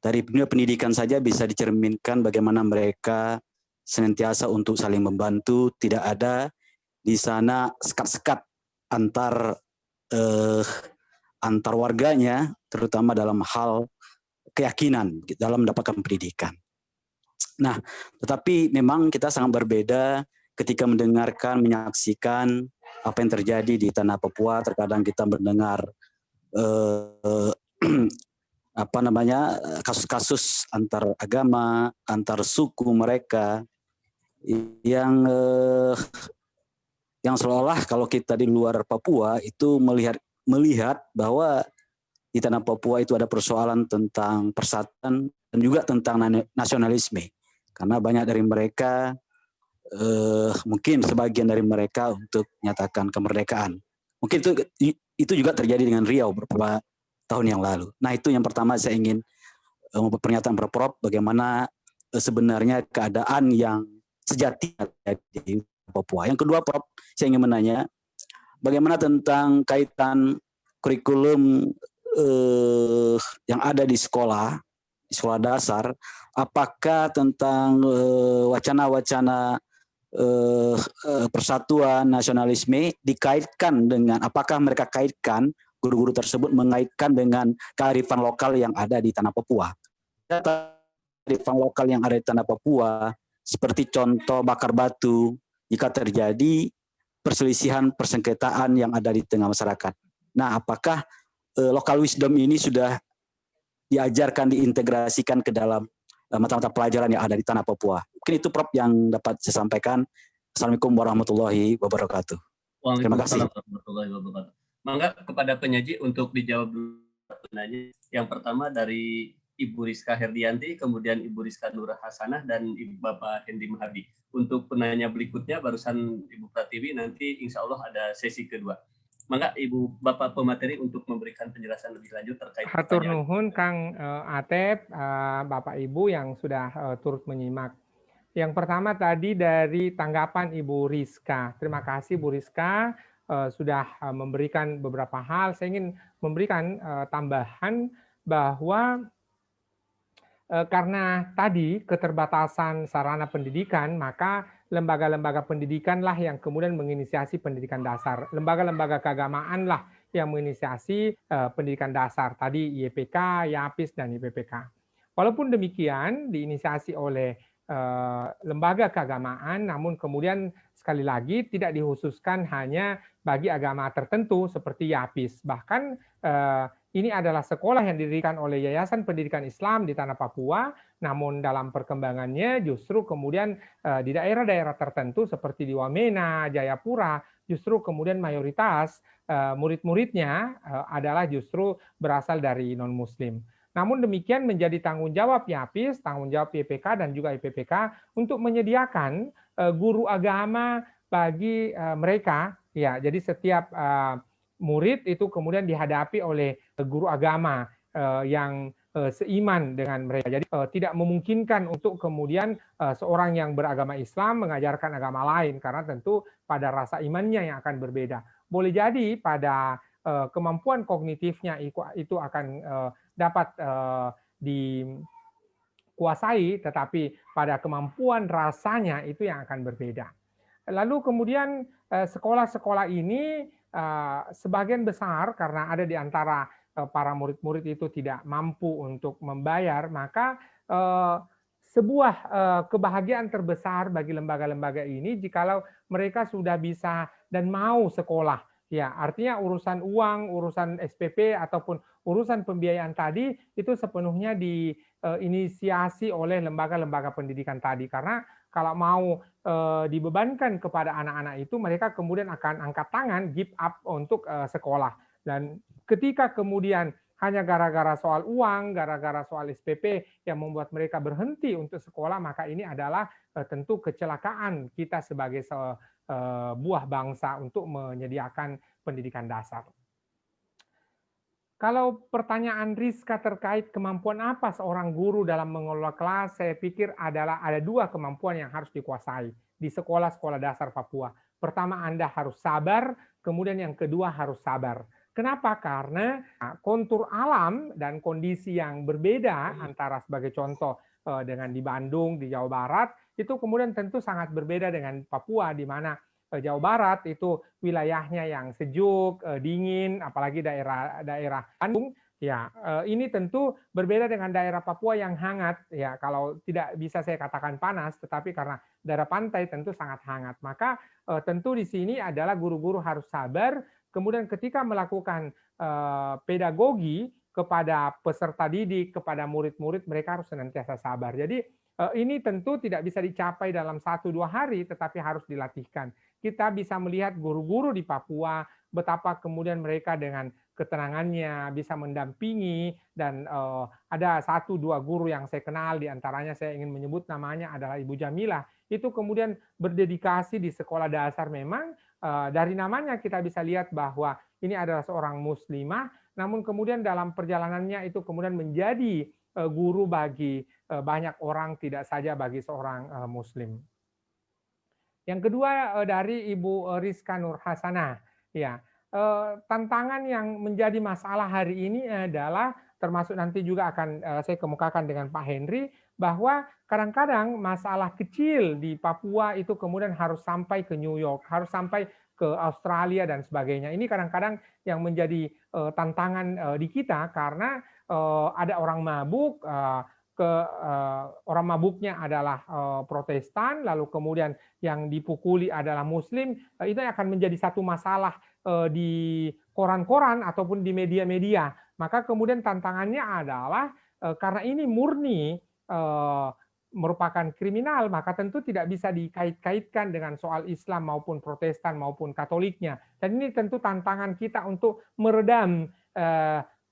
dari dunia pendidikan saja bisa dicerminkan bagaimana mereka senantiasa untuk saling membantu, tidak ada di sana sekat-sekat antar warganya, terutama dalam hal keyakinan dalam mendapatkan pendidikan. Nah, tetapi memang kita sangat berbeda ketika mendengarkan, menyaksikan apa yang terjadi di tanah Papua. Terkadang kita mendengar kasus-kasus antar agama, antar suku mereka yang seolah-olah kalau kita di luar Papua itu melihat bahwa di tanah Papua itu ada persoalan tentang persatuan dan juga tentang nasionalisme, karena banyak dari mereka mungkin sebagian dari mereka untuk menyatakan kemerdekaan. Mungkin itu juga terjadi dengan Riau beberapa tahun yang lalu. Nah, itu yang pertama saya ingin membuat pernyataan Prof, bagaimana sebenarnya keadaan yang sejati di Papua. Yang kedua, Prof, saya ingin menanya bagaimana tentang kaitan kurikulum yang ada di sekolah dasar, apakah tentang wacana-wacana persatuan nasionalisme dikaitkan dengan, apakah mereka kaitkan guru-guru tersebut mengaitkan dengan kearifan lokal yang ada di tanah Papua. kearifan lokal yang ada di tanah Papua, seperti contoh bakar batu, jika terjadi perselisihan persengketaan yang ada di tengah masyarakat. Nah, apakah local wisdom ini sudah diajarkan, diintegrasikan ke dalam mata-mata pelajaran yang ada di tanah Papua? Mungkin itu Prof yang dapat saya sampaikan. Assalamualaikum warahmatullahi wabarakatuh. Terima kasih. Waalaikumsalam warahmatullahi wabarakatuh. Mangga kepada penyaji untuk dijawab dulu pertanyaannya. Yang pertama dari Ibu Rizka Herdianti, kemudian Ibu Rizka Nurah Hasanah, dan Bapak Hendi Mahardi. Untuk penanya berikutnya barusan Ibu Pratiwi, nanti insya Allah ada sesi kedua. Maka Ibu Bapak pemateri untuk memberikan penjelasan lebih lanjut terkait Hatur pertanyaan. nuhun Kang Atep, Bapak Ibu yang sudah turut menyimak. Yang pertama tadi dari tanggapan Ibu Rizka. Terima kasih Bu Rizka sudah memberikan beberapa hal. Saya ingin memberikan tambahan bahwa karena tadi keterbatasan sarana pendidikan, maka lembaga-lembaga pendidikanlah yang kemudian menginisiasi pendidikan dasar. Lembaga-lembaga keagamaanlah yang menginisiasi pendidikan dasar. Tadi YPK, YAPIS, dan IPPK. Walaupun demikian diinisiasi oleh lembaga keagamaan, namun kemudian sekali lagi tidak dikhususkan hanya bagi agama tertentu seperti YAPIS. Bahkan ini adalah sekolah yang didirikan oleh Yayasan Pendidikan Islam di Tanah Papua, namun dalam perkembangannya justru kemudian di daerah-daerah tertentu seperti di Wamena, Jayapura, justru kemudian mayoritas murid-muridnya adalah justru berasal dari non-Muslim. Namun demikian menjadi tanggung jawab YAPIS, tanggung jawab YPK, dan juga IPPK untuk menyediakan guru agama bagi mereka. Ya, jadi setiap murid itu kemudian dihadapi oleh guru agama yang seiman dengan mereka. Jadi tidak memungkinkan untuk kemudian seorang yang beragama Islam mengajarkan agama lain, karena tentu pada rasa imannya yang akan berbeda. Boleh jadi pada kemampuan kognitifnya itu akan dapat dikuasai, tetapi pada kemampuan rasanya itu yang akan berbeda. Lalu kemudian sekolah-sekolah ini sebagian besar karena ada di antara para murid-murid itu tidak mampu untuk membayar, maka sebuah kebahagiaan terbesar bagi lembaga-lembaga ini jikalau mereka sudah bisa dan mau sekolah. Ya, artinya urusan uang, urusan SPP ataupun urusan pembiayaan tadi itu sepenuhnya diinisiasi oleh lembaga-lembaga pendidikan tadi. Karena kalau mau dibebankan kepada anak-anak itu, mereka kemudian akan angkat tangan, give up untuk sekolah. Dan ketika kemudian hanya gara-gara soal uang, gara-gara soal SPP yang membuat mereka berhenti untuk sekolah, maka ini adalah tentu kecelakaan kita sebagai buah bangsa untuk menyediakan pendidikan dasar. Kalau pertanyaan Rizka terkait kemampuan apa seorang guru dalam mengelola kelas, saya pikir ada dua kemampuan yang harus dikuasai di sekolah-sekolah dasar Papua. Pertama, Anda harus sabar, kemudian yang kedua harus sabar. Kenapa? Karena kontur alam dan kondisi yang berbeda antara sebagai contoh dengan di Bandung, di Jawa Barat, itu kemudian tentu sangat berbeda dengan Papua, di mana Jawa Barat itu wilayahnya yang sejuk, dingin, apalagi daerah Bandung. Ya, ini tentu berbeda dengan daerah Papua yang hangat. Ya, kalau tidak bisa saya katakan panas, tetapi karena daerah pantai tentu sangat hangat. Maka tentu di sini adalah guru-guru harus sabar. Kemudian ketika melakukan pedagogi kepada peserta didik, kepada murid-murid, mereka harus senantiasa sabar. Jadi ini tentu tidak bisa dicapai dalam 1-2 hari, tetapi harus dilatihkan. Kita bisa melihat guru-guru di Papua, betapa kemudian mereka dengan ketenangannya bisa mendampingi, dan ada 1-2 guru yang saya kenal, diantaranya saya ingin menyebut namanya adalah Ibu Jamilah. Itu kemudian berdedikasi di sekolah dasar. Memang dari namanya kita bisa lihat bahwa ini adalah seorang muslimah, namun kemudian dalam perjalanannya itu kemudian menjadi guru bagi banyak orang, tidak saja bagi seorang muslim. Yang kedua dari Ibu Rizka Nur Hasanah, ya, tantangan yang menjadi masalah hari ini adalah, termasuk nanti juga akan saya kemukakan dengan Pak Henry, bahwa kadang-kadang masalah kecil di Papua itu kemudian harus sampai ke New York, harus sampai ke Australia dan sebagainya. Ini kadang-kadang yang menjadi tantangan di kita, karena ada orang mabuk, orang mabuknya adalah Protestan, lalu kemudian yang dipukuli adalah Muslim, itu akan menjadi satu masalah di koran-koran ataupun di media-media. Maka kemudian tantangannya adalah karena ini murni merupakan kriminal, maka tentu tidak bisa dikait-kaitkan dengan soal Islam maupun Protestan maupun Katoliknya. Dan ini tentu tantangan kita untuk meredam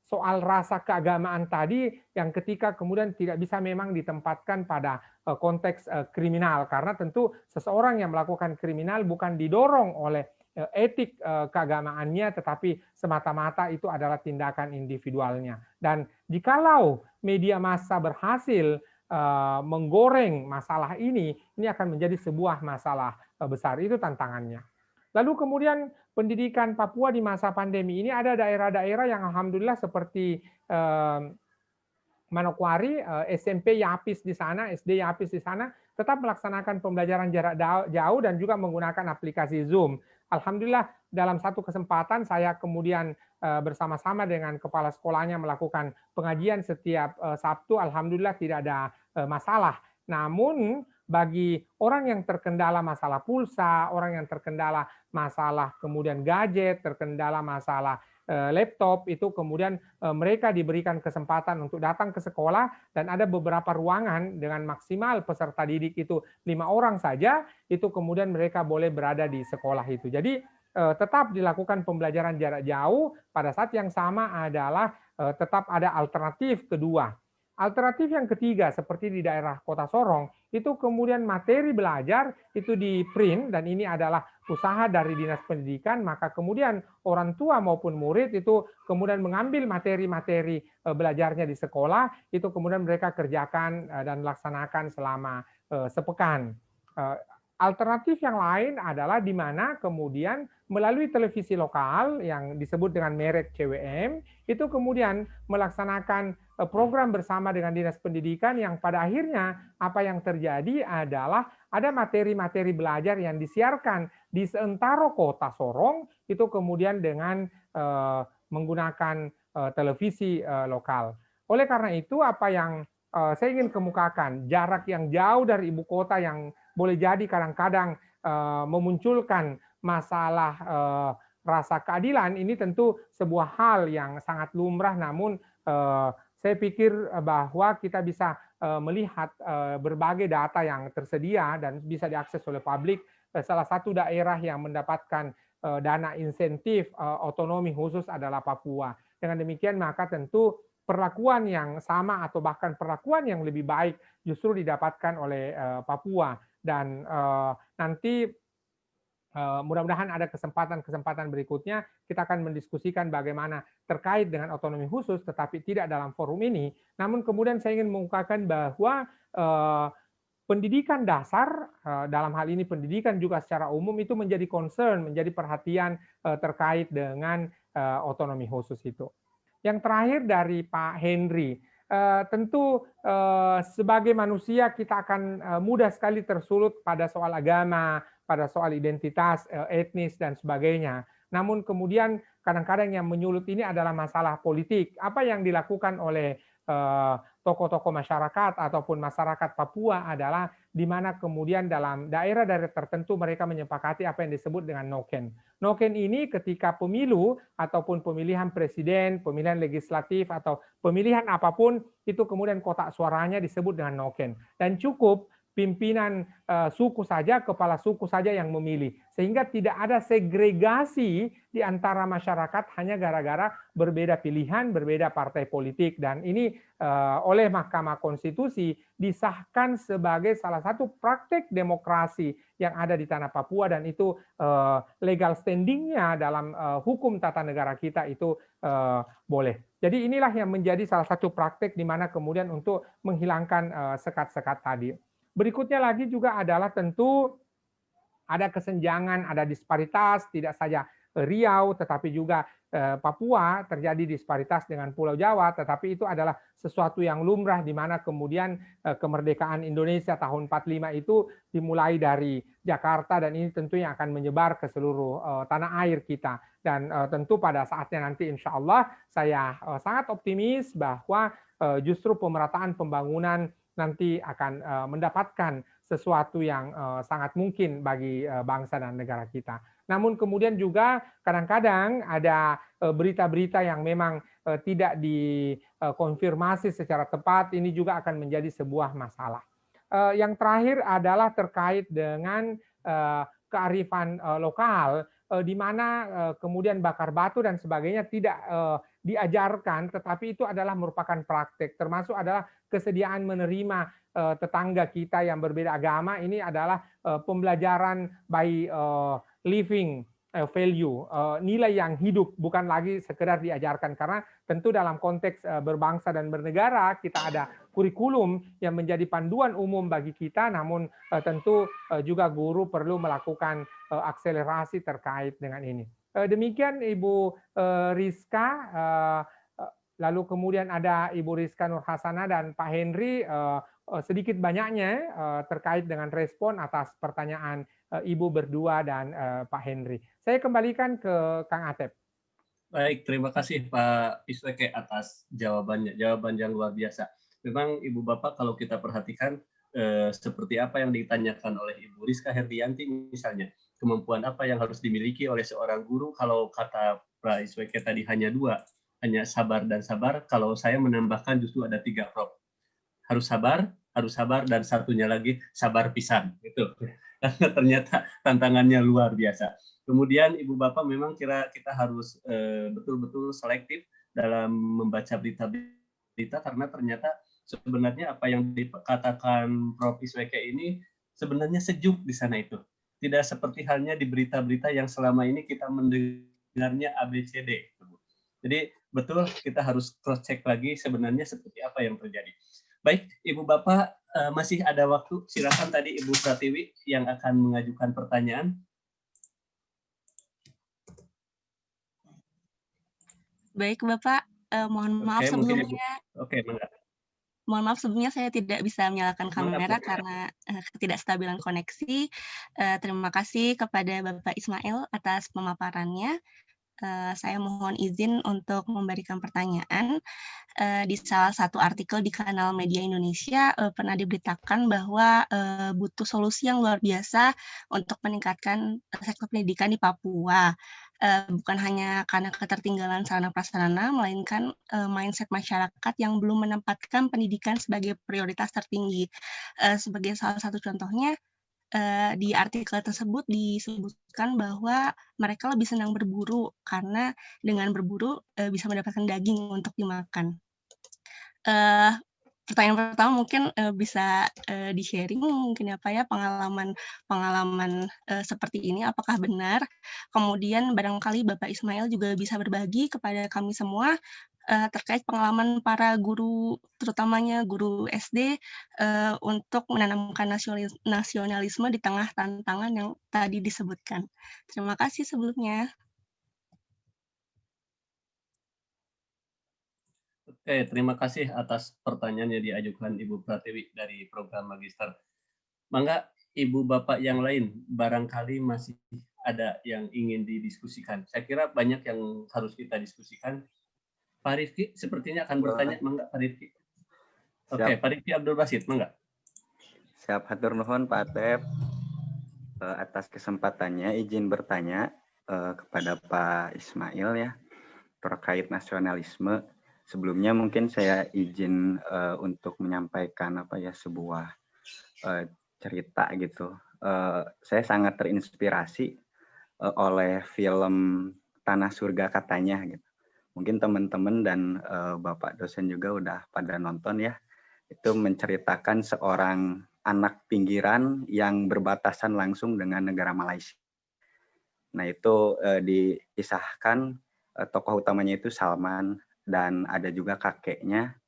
soal rasa keagamaan tadi yang ketika kemudian tidak bisa memang ditempatkan pada konteks kriminal, karena tentu seseorang yang melakukan kriminal bukan didorong oleh etik keagamaannya, tetapi semata-mata itu adalah tindakan individualnya. Dan jikalau media massa berhasil menggoreng masalah ini akan menjadi sebuah masalah besar. Itu tantangannya. Lalu kemudian pendidikan Papua di masa pandemi ini, ada daerah-daerah yang alhamdulillah seperti Manokwari, SMP Yapis di sana, SD Yapis di sana, tetap melaksanakan pembelajaran jarak jauh dan juga menggunakan aplikasi Zoom. Alhamdulillah dalam satu kesempatan saya kemudian bersama-sama dengan kepala sekolahnya melakukan pengajian setiap Sabtu. Alhamdulillah tidak ada masalah. Namun bagi orang yang terkendala masalah pulsa, orang yang terkendala masalah kemudian gadget, terkendala masalah laptop, itu kemudian mereka diberikan kesempatan untuk datang ke sekolah, dan ada beberapa ruangan dengan maksimal peserta didik itu 5 orang saja, itu kemudian mereka boleh berada di sekolah itu. Jadi tetap dilakukan pembelajaran jarak jauh, pada saat yang sama adalah tetap ada alternatif kedua. Alternatif yang ketiga seperti di daerah Kota Sorong, itu kemudian materi belajar itu di print, dan ini adalah usaha dari Dinas Pendidikan, maka kemudian orang tua maupun murid itu kemudian mengambil materi-materi belajarnya di sekolah, itu kemudian mereka kerjakan dan laksanakan selama sepekan. Alternatif yang lain adalah di mana kemudian melalui televisi lokal yang disebut dengan merek CWM, itu kemudian melaksanakan program bersama dengan Dinas Pendidikan, yang pada akhirnya apa yang terjadi adalah ada materi-materi belajar yang disiarkan di seantero Kota Sorong, itu kemudian dengan menggunakan televisi lokal. Oleh karena itu, apa yang saya ingin kemukakan, jarak yang jauh dari ibu kota yang boleh jadi kadang-kadang memunculkan masalah rasa keadilan, ini tentu sebuah hal yang sangat lumrah, namun saya pikir bahwa kita bisa melihat berbagai data yang tersedia dan bisa diakses oleh publik. Salah satu daerah yang mendapatkan dana insentif otonomi khusus adalah Papua. Dengan demikian maka tentu perlakuan yang sama atau bahkan perlakuan yang lebih baik justru didapatkan oleh Papua. Dan nanti mudah-mudahan ada kesempatan-kesempatan berikutnya kita akan mendiskusikan bagaimana terkait dengan otonomi khusus, tetapi tidak dalam forum ini. Namun kemudian saya ingin mengungkapkan bahwa pendidikan dasar, dalam hal ini pendidikan juga secara umum, itu menjadi concern, menjadi perhatian terkait dengan otonomi khusus itu. Yang terakhir dari Pak Henry, tentu sebagai manusia kita akan mudah sekali tersulut pada soal agama, pada soal identitas, etnis, dan sebagainya. Namun kemudian kadang-kadang yang menyulut ini adalah masalah politik. Apa yang dilakukan oleh tokoh-tokoh masyarakat ataupun masyarakat Papua adalah di mana kemudian dalam daerah-daerah tertentu mereka menyepakati apa yang disebut dengan noken. Noken ini ketika pemilu ataupun pemilihan presiden, pemilihan legislatif atau pemilihan apapun, itu kemudian kotak suaranya disebut dengan noken. Dan cukup pimpinan suku saja, kepala suku saja yang memilih. Sehingga tidak ada segregasi di antara masyarakat hanya gara-gara berbeda pilihan, berbeda partai politik. Dan ini oleh Mahkamah Konstitusi disahkan sebagai salah satu praktek demokrasi yang ada di tanah Papua, dan itu legal standingnya dalam hukum tata negara kita itu boleh. Jadi inilah yang menjadi salah satu praktek di mana kemudian untuk menghilangkan sekat-sekat tadi. Berikutnya lagi juga adalah tentu ada kesenjangan, ada disparitas, tidak saja Riau, tetapi juga Papua terjadi disparitas dengan Pulau Jawa, tetapi itu adalah sesuatu yang lumrah di mana kemudian kemerdekaan Indonesia tahun 45 itu dimulai dari Jakarta, dan ini tentunya akan menyebar ke seluruh tanah air kita. Dan tentu pada saatnya nanti insya Allah saya sangat optimis bahwa justru pemerataan pembangunan nanti akan mendapatkan sesuatu yang sangat mungkin bagi bangsa dan negara kita. Namun kemudian juga kadang-kadang ada berita-berita yang memang tidak dikonfirmasi secara tepat, ini juga akan menjadi sebuah masalah. Yang terakhir adalah terkait dengan kearifan lokal, di mana kemudian bakar batu dan sebagainya tidak diajarkan, tetapi itu adalah merupakan praktek, termasuk adalah kesediaan menerima tetangga kita yang berbeda agama. Ini adalah pembelajaran by living value, nilai yang hidup, bukan lagi sekedar diajarkan, karena tentu dalam konteks berbangsa dan bernegara kita ada kurikulum yang menjadi panduan umum bagi kita, namun tentu juga guru perlu melakukan akselerasi terkait dengan ini. Demikian Ibu Rizka, lalu kemudian ada Ibu Rizka Nurhasana dan Pak Henry, sedikit banyaknya terkait dengan respon atas pertanyaan Ibu berdua dan Pak Henry. Saya kembalikan ke Kang Atep. Baik, terima kasih Pak Isweke atas jawabannya, jawaban yang luar biasa. Memang Ibu Bapak kalau kita perhatikan seperti apa yang ditanyakan oleh Ibu Rizka Herdianti misalnya, kemampuan apa yang harus dimiliki oleh seorang guru, kalau kata Pak Isweke tadi hanya 2, hanya sabar dan sabar, kalau saya menambahkan justru ada 3, Prof. Harus sabar, dan satunya lagi sabar pisan. Gitu. Karena ternyata tantangannya luar biasa. Kemudian Ibu Bapak memang kita harus betul-betul selektif dalam membaca berita-berita, karena ternyata sebenarnya apa yang dikatakan Prof. Isweke ini sebenarnya sejuk di sana itu. Tidak seperti halnya di berita-berita yang selama ini kita mendengarnya ABCD. Jadi betul kita harus cross check lagi sebenarnya seperti apa yang terjadi. Baik, Ibu Bapak masih ada waktu. Silakan tadi Ibu Pratiwi yang akan mengajukan pertanyaan. Baik Bapak, mohon maaf sebelumnya. Mohon maaf sebelumnya saya tidak bisa menyalakan kamera karena ketidakstabilan koneksi. Terima kasih kepada Bapak Ismail atas pemaparannya. Saya mohon izin untuk memberikan pertanyaan. Di salah satu artikel di kanal Media Indonesia pernah diberitakan bahwa butuh solusi yang luar biasa untuk meningkatkan sektor pendidikan di Papua. Bukan hanya karena ketertinggalan sarana prasarana, melainkan mindset masyarakat yang belum menempatkan pendidikan sebagai prioritas tertinggi. Sebagai salah satu contohnya, di artikel tersebut disebutkan bahwa mereka lebih senang berburu karena dengan berburu bisa mendapatkan daging untuk dimakan. Pertanyaan pertama mungkin bisa di-sharing mungkin apa ya pengalaman seperti ini, apakah benar? Kemudian barangkali Bapak Ismail juga bisa berbagi kepada kami semua terkait pengalaman para guru, terutamanya guru SD, untuk menanamkan nasionalisme di tengah tantangan yang tadi disebutkan. Terima kasih sebelumnya. Oke, terima kasih atas pertanyaan yang diajukan Ibu Pratiwi dari program Magister. Mangga Ibu Bapak yang lain, barangkali masih ada yang ingin didiskusikan. Saya kira banyak yang harus kita diskusikan. Pak Rifki sepertinya akan bertanya, mangga Pak Rifki. Oke, Pak Rifki Abdul Basit, mangga. Siap, hatur nuhun Pak Atep atas kesempatannya. Izin bertanya kepada Pak Ismail ya terkait nasionalisme. Sebelumnya mungkin saya izin untuk menyampaikan sebuah cerita gitu. Saya sangat terinspirasi oleh film Tanah Surga Katanya gitu. Mungkin teman-teman dan Bapak dosen juga udah pada nonton ya. Itu menceritakan seorang anak pinggiran yang berbatasan langsung dengan negara Malaysia. Nah itu dikisahkan tokoh utamanya itu Salman dan ada juga kakeknya.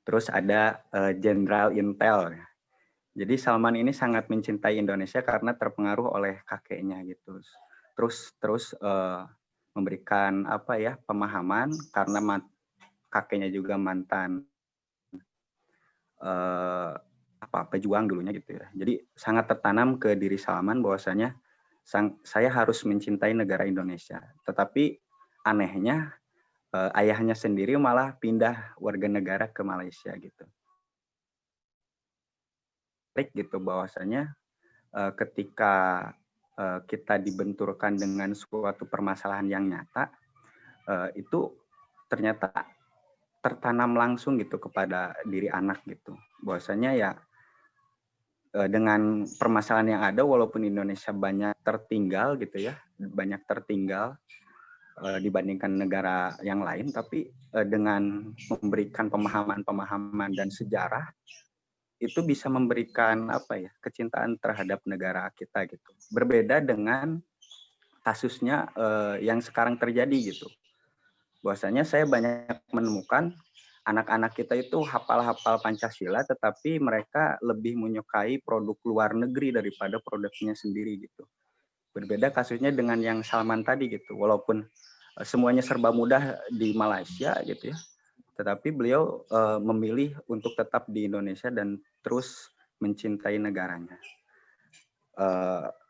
Terus ada Jenderal Intel. Jadi Salman ini sangat mencintai Indonesia karena terpengaruh oleh kakeknya gitu. Terus memberikan pemahaman karena kakeknya juga mantan pejuang dulunya gitu ya. Jadi sangat tertanam ke diri Salman bahwasanya saya harus mencintai negara Indonesia. Tetapi anehnya ayahnya sendiri malah pindah warga negara ke Malaysia gitu. Gitu bahwasanya ketika kita dibenturkan dengan suatu permasalahan yang nyata, itu ternyata tertanam langsung gitu kepada diri anak gitu. Bahwasanya ya dengan permasalahan yang ada, walaupun Indonesia banyak tertinggal gitu ya, banyak tertinggal dibandingkan negara yang lain, tapi dengan memberikan pemahaman-pemahaman dan sejarah, itu bisa memberikan apa ya, kecintaan terhadap negara kita gitu. Berbeda dengan kasusnya yang sekarang terjadi gitu. Bahwasanya saya banyak menemukan anak-anak kita itu hafal-hafal Pancasila, tetapi mereka lebih menyukai produk luar negeri daripada produknya sendiri gitu. Berbeda kasusnya dengan yang Salman tadi gitu. Walaupun semuanya serba mudah di Malaysia gitu ya, tetapi beliau memilih untuk tetap di Indonesia dan terus mencintai negaranya.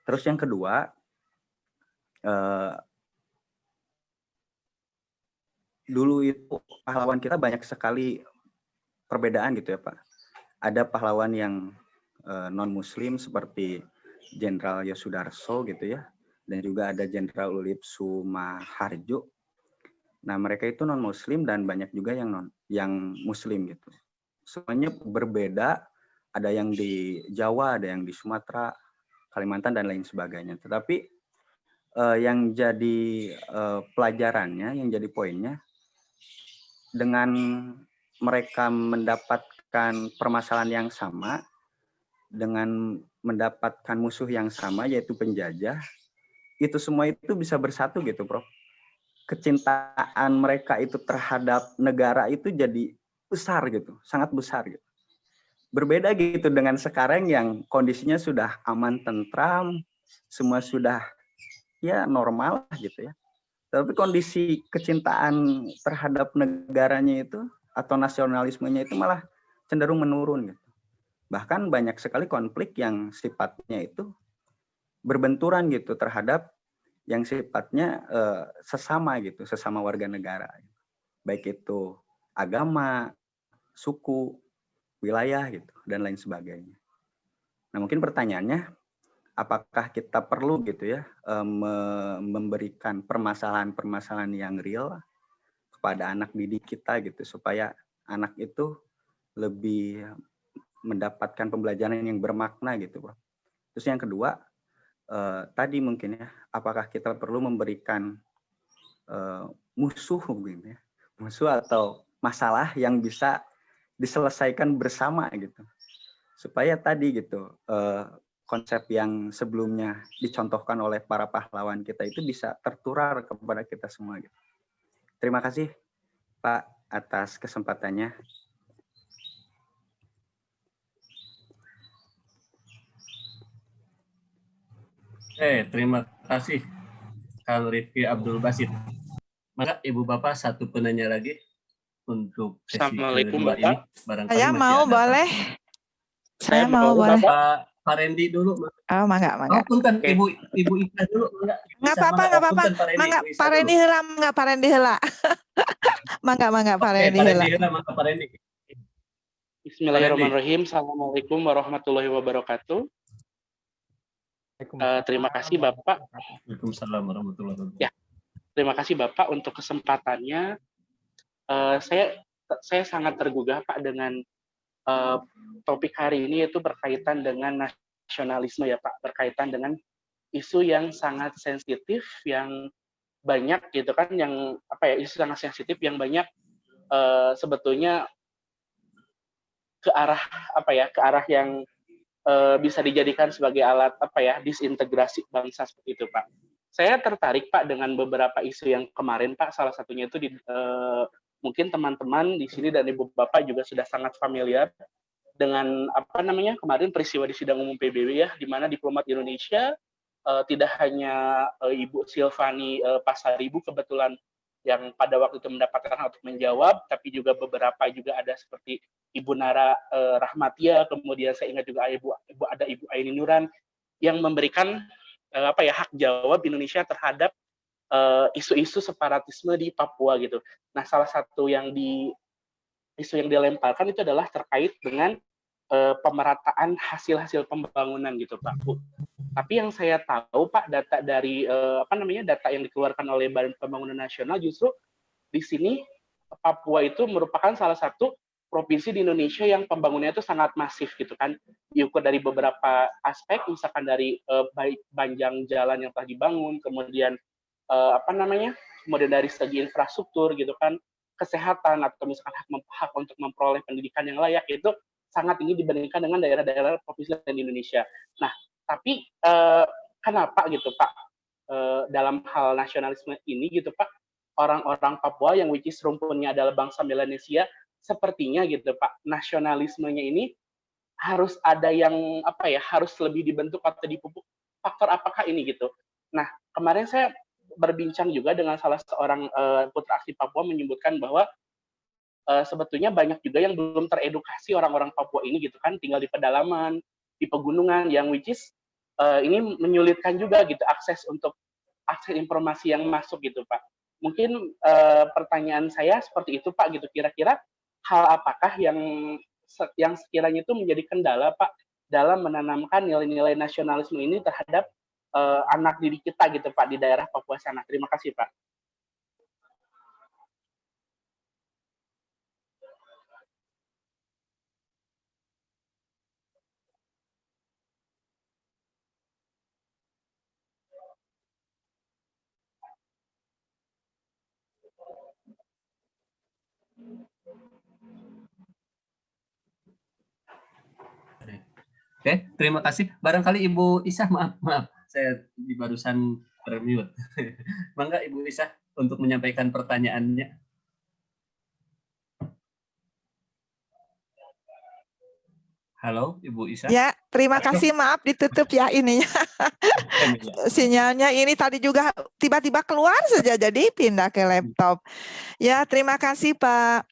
Terus yang kedua, dulu itu pahlawan kita banyak sekali perbedaan gitu ya Pak. Ada pahlawan yang non-Muslim seperti Jenderal Yosudarso gitu ya, dan juga ada Jenderal Ulip Sumaharjo. Nah, mereka itu non-Muslim dan banyak juga yang Muslim gitu. Semuanya berbeda, ada yang di Jawa, ada yang di Sumatera, Kalimantan dan lain sebagainya. Tetapi yang jadi pelajarannya, yang jadi poinnya, dengan mereka mendapatkan permasalahan yang sama, dengan mendapatkan musuh yang sama yaitu penjajah, itu semua itu bisa bersatu gitu, Prof. Kecintaan mereka itu terhadap negara itu jadi besar gitu, sangat besar gitu. Berbeda gitu dengan sekarang yang kondisinya sudah aman, tentram, semua sudah ya normal gitu ya. Tapi kondisi kecintaan terhadap negaranya itu atau nasionalismenya itu malah cenderung menurun gitu. Bahkan banyak sekali konflik yang sifatnya itu berbenturan gitu terhadap yang sifatnya sesama gitu, sesama warga negara. Baik itu agama, suku, wilayah gitu, dan lain sebagainya. Nah, mungkin pertanyaannya, apakah kita perlu gitu ya memberikan permasalahan-permasalahan yang real kepada anak didik kita gitu, supaya anak itu lebih mendapatkan pembelajaran yang bermakna gitu, Bro. Terus yang kedua, tadi mungkin ya, apakah kita perlu memberikan musuh mungkin ya, musuh atau masalah yang bisa diselesaikan bersama gitu, supaya tadi gitu konsep yang sebelumnya dicontohkan oleh para pahlawan kita itu bisa tertular kepada kita semua gitu. Terima kasih Pak atas kesempatannya. Terima kasih Kang Rifki Abdul Basit. Maka Ibu Bapak satu penanya lagi untuk sesi kedua ini. Barangkali saya mau ada boleh. Saya mau boleh. Pak Rendi dulu. Oh, mangga. Oh, punten Ibu Ika dulu. Enggak apa-apa. Mangga Pak Rendi heula, mangga Pak Rendi heula. Mangga Pak Rendi heula. Mangga Pak Rendi. Bismillahirrahmanirrahim. Assalamualaikum warahmatullahi wabarakatuh. Terima kasih Bapak. Waalaikumsalam warahmatullahi wabarakatuh. Ya, terima kasih Bapak untuk kesempatannya. Saya sangat tergugah Pak dengan topik hari ini, yaitu berkaitan dengan nasionalisme ya Pak, berkaitan dengan isu yang sangat sensitif, yang banyak gitu kan, yang apa ya, isu sangat sensitif yang banyak sebetulnya ke arah yang bisa dijadikan sebagai alat disintegrasi bangsa seperti itu Pak. Saya tertarik Pak dengan beberapa isu yang kemarin Pak, salah satunya itu mungkin teman-teman di sini dan Ibu Bapak juga sudah sangat familiar dengan kemarin peristiwa di sidang umum PBB ya, di mana diplomat Indonesia tidak hanya Ibu Silvani Pasaribu kebetulan yang pada waktu itu mendapatkan hak untuk menjawab, tapi juga beberapa juga ada seperti Ibu Nara Rahmatia, kemudian saya ingat juga ada Ibu Aini Nuran yang memberikan hak jawab Indonesia terhadap isu-isu separatisme di Papua gitu. Nah, salah satu isu yang dilemparkan itu adalah terkait dengan pemerataan hasil-hasil pembangunan gitu, Pak. Tapi yang saya tahu, Pak, data dari data yang dikeluarkan oleh Badan Pembangunan Nasional justru di sini Papua itu merupakan salah satu provinsi di Indonesia yang pembangunannya itu sangat masif gitu kan, diukur dari beberapa aspek, misalkan dari baik panjang jalan yang telah dibangun, kemudian kemudian dari segi infrastruktur gitu kan, kesehatan atau misalkan hak untuk memperoleh pendidikan yang layak itu sangat tinggi dibandingkan dengan daerah-daerah provinsi lain di Indonesia. Nah, tapi kenapa gitu Pak dalam hal nasionalisme ini gitu Pak, orang-orang Papua yang which is rumpunnya adalah bangsa Melanesia, sepertinya gitu Pak, nasionalismenya ini harus ada yang harus lebih dibentuk atau dipupuk. Faktor apakah ini gitu? Nah, kemarin saya berbincang juga dengan salah seorang putra asli Papua menyebutkan bahwa sebetulnya banyak juga yang belum teredukasi orang-orang Papua ini gitu kan, tinggal di pedalaman, di pegunungan, yang which is ini menyulitkan juga gitu akses informasi yang masuk gitu Pak. Mungkin pertanyaan saya seperti itu Pak gitu, kira-kira hal apakah yang sekiranya itu menjadi kendala Pak dalam menanamkan nilai-nilai nasionalisme ini terhadap anak didik kita gitu Pak di daerah Papua sana. Terima kasih Pak. Oke, terima kasih. Barangkali Ibu Isah, maaf, saya barusan termute. Mangga Ibu Isah untuk menyampaikan pertanyaannya. Halo, Ibu Isah. Ya, terima kasih. Maaf ditutup ya ininya. Sinyalnya ini tadi juga tiba-tiba keluar saja, jadi pindah ke laptop. Ya, terima kasih Pak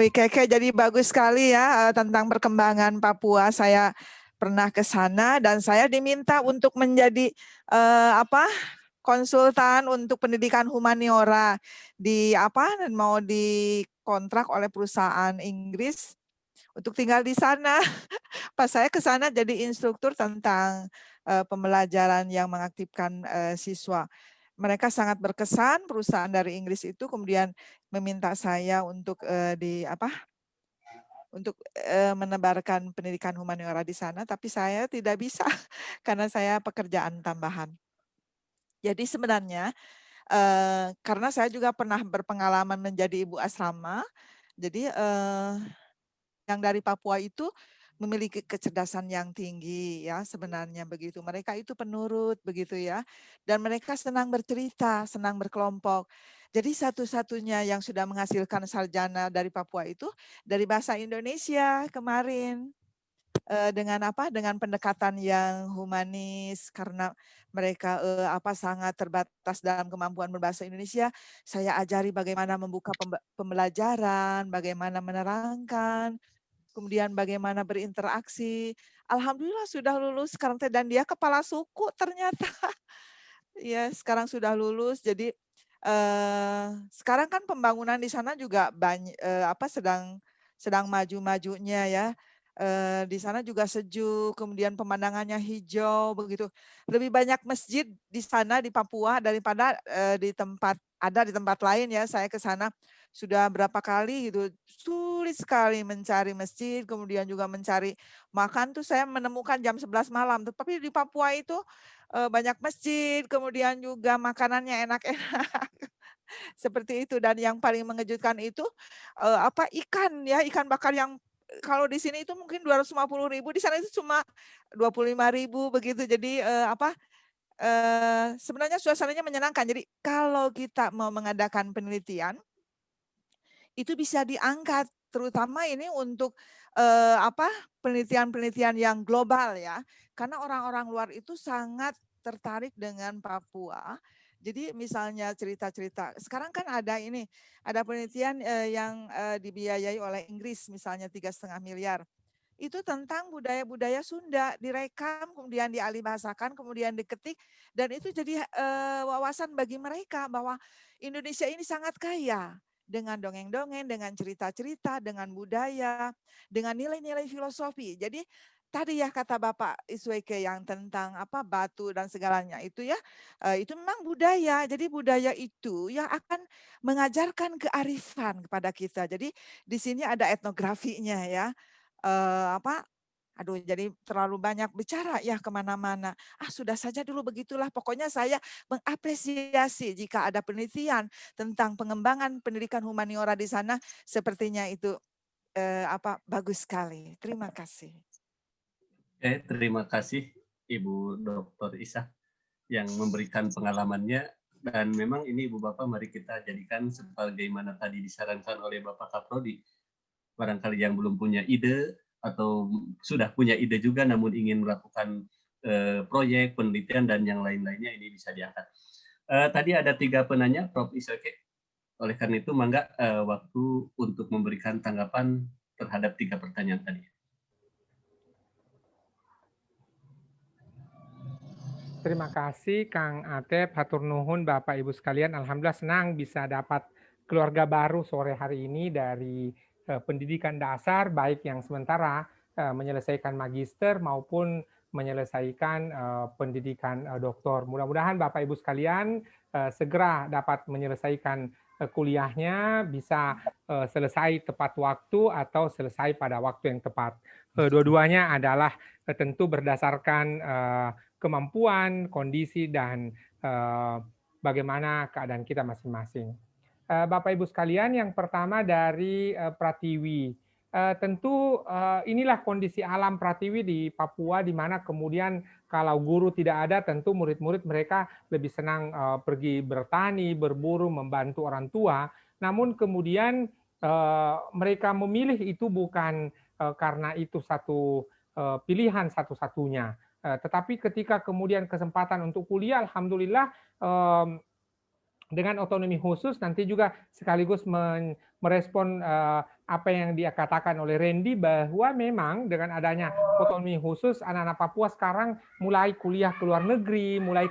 Wikeke. Jadi bagus sekali ya tentang perkembangan Papua. Saya pernah ke sana dan saya diminta untuk menjadi konsultan untuk pendidikan humaniora dan mau dikontrak oleh perusahaan Inggris untuk tinggal di sana. Pas saya ke sana jadi instruktur tentang pembelajaran yang mengaktifkan siswa. Mereka sangat berkesan, perusahaan dari Inggris itu kemudian meminta saya untuk menebarkan pendidikan humaniora di sana, tapi saya tidak bisa karena saya pekerjaan tambahan. Jadi sebenarnya karena saya juga pernah berpengalaman menjadi ibu asrama, jadi yang dari Papua itu memiliki kecerdasan yang tinggi ya sebenarnya begitu. Mereka itu penurut begitu ya. Dan mereka senang bercerita, senang berkelompok. Jadi satu-satunya yang sudah menghasilkan sarjana dari Papua itu dari bahasa Indonesia kemarin. Dengan pendekatan yang humanis, karena mereka sangat terbatas dalam kemampuan berbahasa Indonesia, saya ajari bagaimana membuka pembelajaran, bagaimana menerangkan, kemudian bagaimana berinteraksi. Alhamdulillah sudah lulus sekarang dan dia kepala suku ternyata. Ya, sekarang sudah lulus. Jadi sekarang kan pembangunan di sana juga banyak sedang maju-majunya ya. Di sana juga sejuk, kemudian pemandangannya hijau begitu. Lebih banyak masjid di sana di Papua daripada di tempat lain ya. Saya ke sana sudah berapa kali gitu. Sulit sekali mencari masjid, kemudian juga mencari makan tuh saya menemukan jam 11 malam. Tapi di Papua itu banyak masjid, kemudian juga makanannya enak-enak. Seperti itu. Dan yang paling mengejutkan itu ikan bakar yang kalau di sini itu mungkin 250.000, di sana itu cuma 25.000 begitu. Jadi sebenarnya suasananya menyenangkan. Jadi kalau kita mau mengadakan penelitian itu bisa diangkat, terutama ini untuk penelitian-penelitian yang global ya. Karena orang-orang luar itu sangat tertarik dengan Papua. Jadi misalnya cerita-cerita, sekarang kan ada penelitian yang dibiayai oleh Inggris misalnya 3,5 miliar. itu tentang budaya-budaya Sunda, direkam, kemudian dialihbahasakan, kemudian diketik, dan itu jadi wawasan bagi mereka bahwa Indonesia ini sangat kaya dengan dongeng-dongeng, dengan cerita-cerita, dengan budaya, dengan nilai-nilai filosofi. Jadi tadi ya kata Bapak Isweke yang tentang apa batu dan segalanya itu ya, itu memang budaya. Jadi budaya itu yang akan mengajarkan kearifan kepada kita. Jadi di sini ada etnografinya ya. Aduh, jadi terlalu banyak bicara ya kemana-mana. Sudah saja dulu begitulah. Pokoknya saya mengapresiasi jika ada penelitian tentang pengembangan pendidikan humaniora di sana, sepertinya itu bagus sekali. Terima kasih. Terima kasih Ibu Dr. Isa yang memberikan pengalamannya, dan memang ini Ibu Bapak mari kita jadikan sebagaimana tadi disarankan oleh Bapak Kaprodi. Barangkali yang belum punya ide atau sudah punya ide juga namun ingin melakukan proyek, penelitian dan yang lain-lainnya, ini bisa diangkat. Tadi ada 3 penanya, Prof. Isweke. Oleh karena itu mangga waktu untuk memberikan tanggapan terhadap 3 pertanyaan tadi. Terima kasih Kang Atep, hatur nuhun Bapak Ibu sekalian. Alhamdulillah senang bisa dapat keluarga baru sore hari ini dari pendidikan dasar, baik yang sementara menyelesaikan magister maupun menyelesaikan pendidikan doktor. Mudah-mudahan Bapak Ibu sekalian segera dapat menyelesaikan kuliahnya, bisa selesai tepat waktu atau selesai pada waktu yang tepat. Dua-duanya adalah tentu berdasarkan kemampuan, kondisi, dan bagaimana keadaan kita masing-masing. Bapak Ibu sekalian, yang pertama dari Pratiwi. Tentu inilah kondisi alam Pratiwi di Papua, di mana kemudian kalau guru tidak ada, tentu murid-murid mereka lebih senang pergi bertani, berburu, membantu orang tua. Namun kemudian mereka memilih itu bukan karena itu satu pilihan satu-satunya. Tetapi ketika kemudian kesempatan untuk kuliah, alhamdulillah dengan otonomi khusus nanti juga sekaligus merespon apa yang dia katakan oleh Randy, bahwa memang dengan adanya otonomi khusus anak-anak Papua sekarang mulai kuliah ke luar negeri, mulai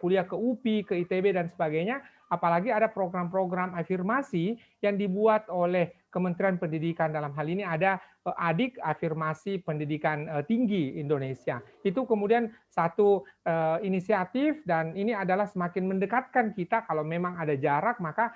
kuliah ke UPI, ke ITB dan sebagainya. Apalagi ada program-program afirmasi yang dibuat oleh Kementerian Pendidikan, dalam hal ini ada Adik Afirmasi Pendidikan Tinggi Indonesia. Itu kemudian satu inisiatif, dan ini adalah semakin mendekatkan kita. Kalau memang ada jarak, maka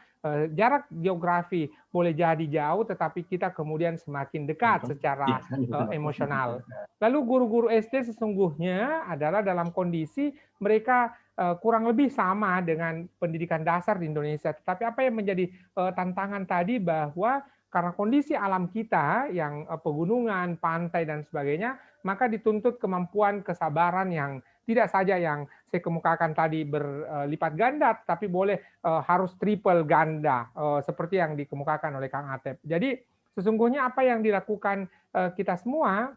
jarak geografi boleh jadi jauh, tetapi kita kemudian semakin dekat secara emosional. Lalu guru-guru SD sesungguhnya adalah dalam kondisi mereka kurang lebih sama dengan pendidikan dasar di Indonesia. Tetapi apa yang menjadi tantangan tadi, bahwa karena kondisi alam kita yang pegunungan, pantai dan sebagainya, maka dituntut kemampuan kesabaran yang tidak saja yang saya kemukakan tadi berlipat ganda, tapi boleh harus triple ganda seperti yang dikemukakan oleh Kang Atep. Jadi sesungguhnya apa yang dilakukan kita semua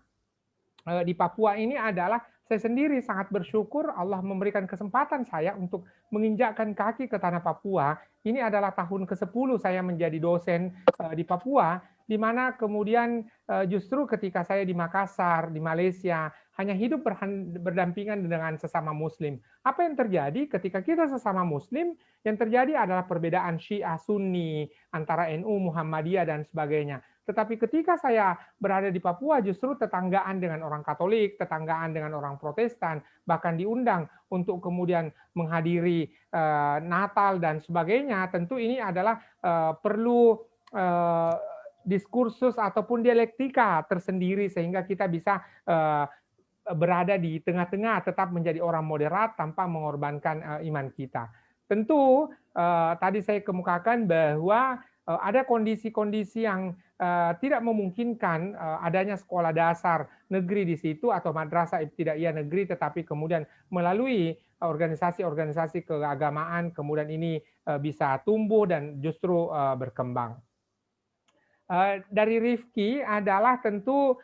di Papua ini adalah, saya sendiri sangat bersyukur Allah memberikan kesempatan saya untuk menginjakkan kaki ke tanah Papua. Ini adalah tahun ke-10 saya menjadi dosen di Papua, di mana kemudian justru ketika saya di Makassar, di Malaysia, hanya hidup berdampingan dengan sesama Muslim. Apa yang terjadi ketika kita sesama Muslim? Yang terjadi adalah perbedaan Syiah Sunni, antara NU, Muhammadiyah, dan sebagainya. Tetapi ketika saya berada di Papua, justru tetanggaan dengan orang Katolik, tetanggaan dengan orang Protestan, bahkan diundang untuk kemudian menghadiri Natal dan sebagainya. Tentu ini adalah perlu diskursus ataupun dialektika tersendiri, sehingga kita bisa berada di tengah-tengah, tetap menjadi orang moderat tanpa mengorbankan iman kita. Tentu tadi saya kemukakan bahwa ada kondisi-kondisi yang tidak memungkinkan adanya sekolah dasar negeri di situ atau madrasah ibtidaiyah negeri, tetapi kemudian melalui organisasi-organisasi keagamaan kemudian ini bisa tumbuh dan justru berkembang. Dari Rifki adalah tentu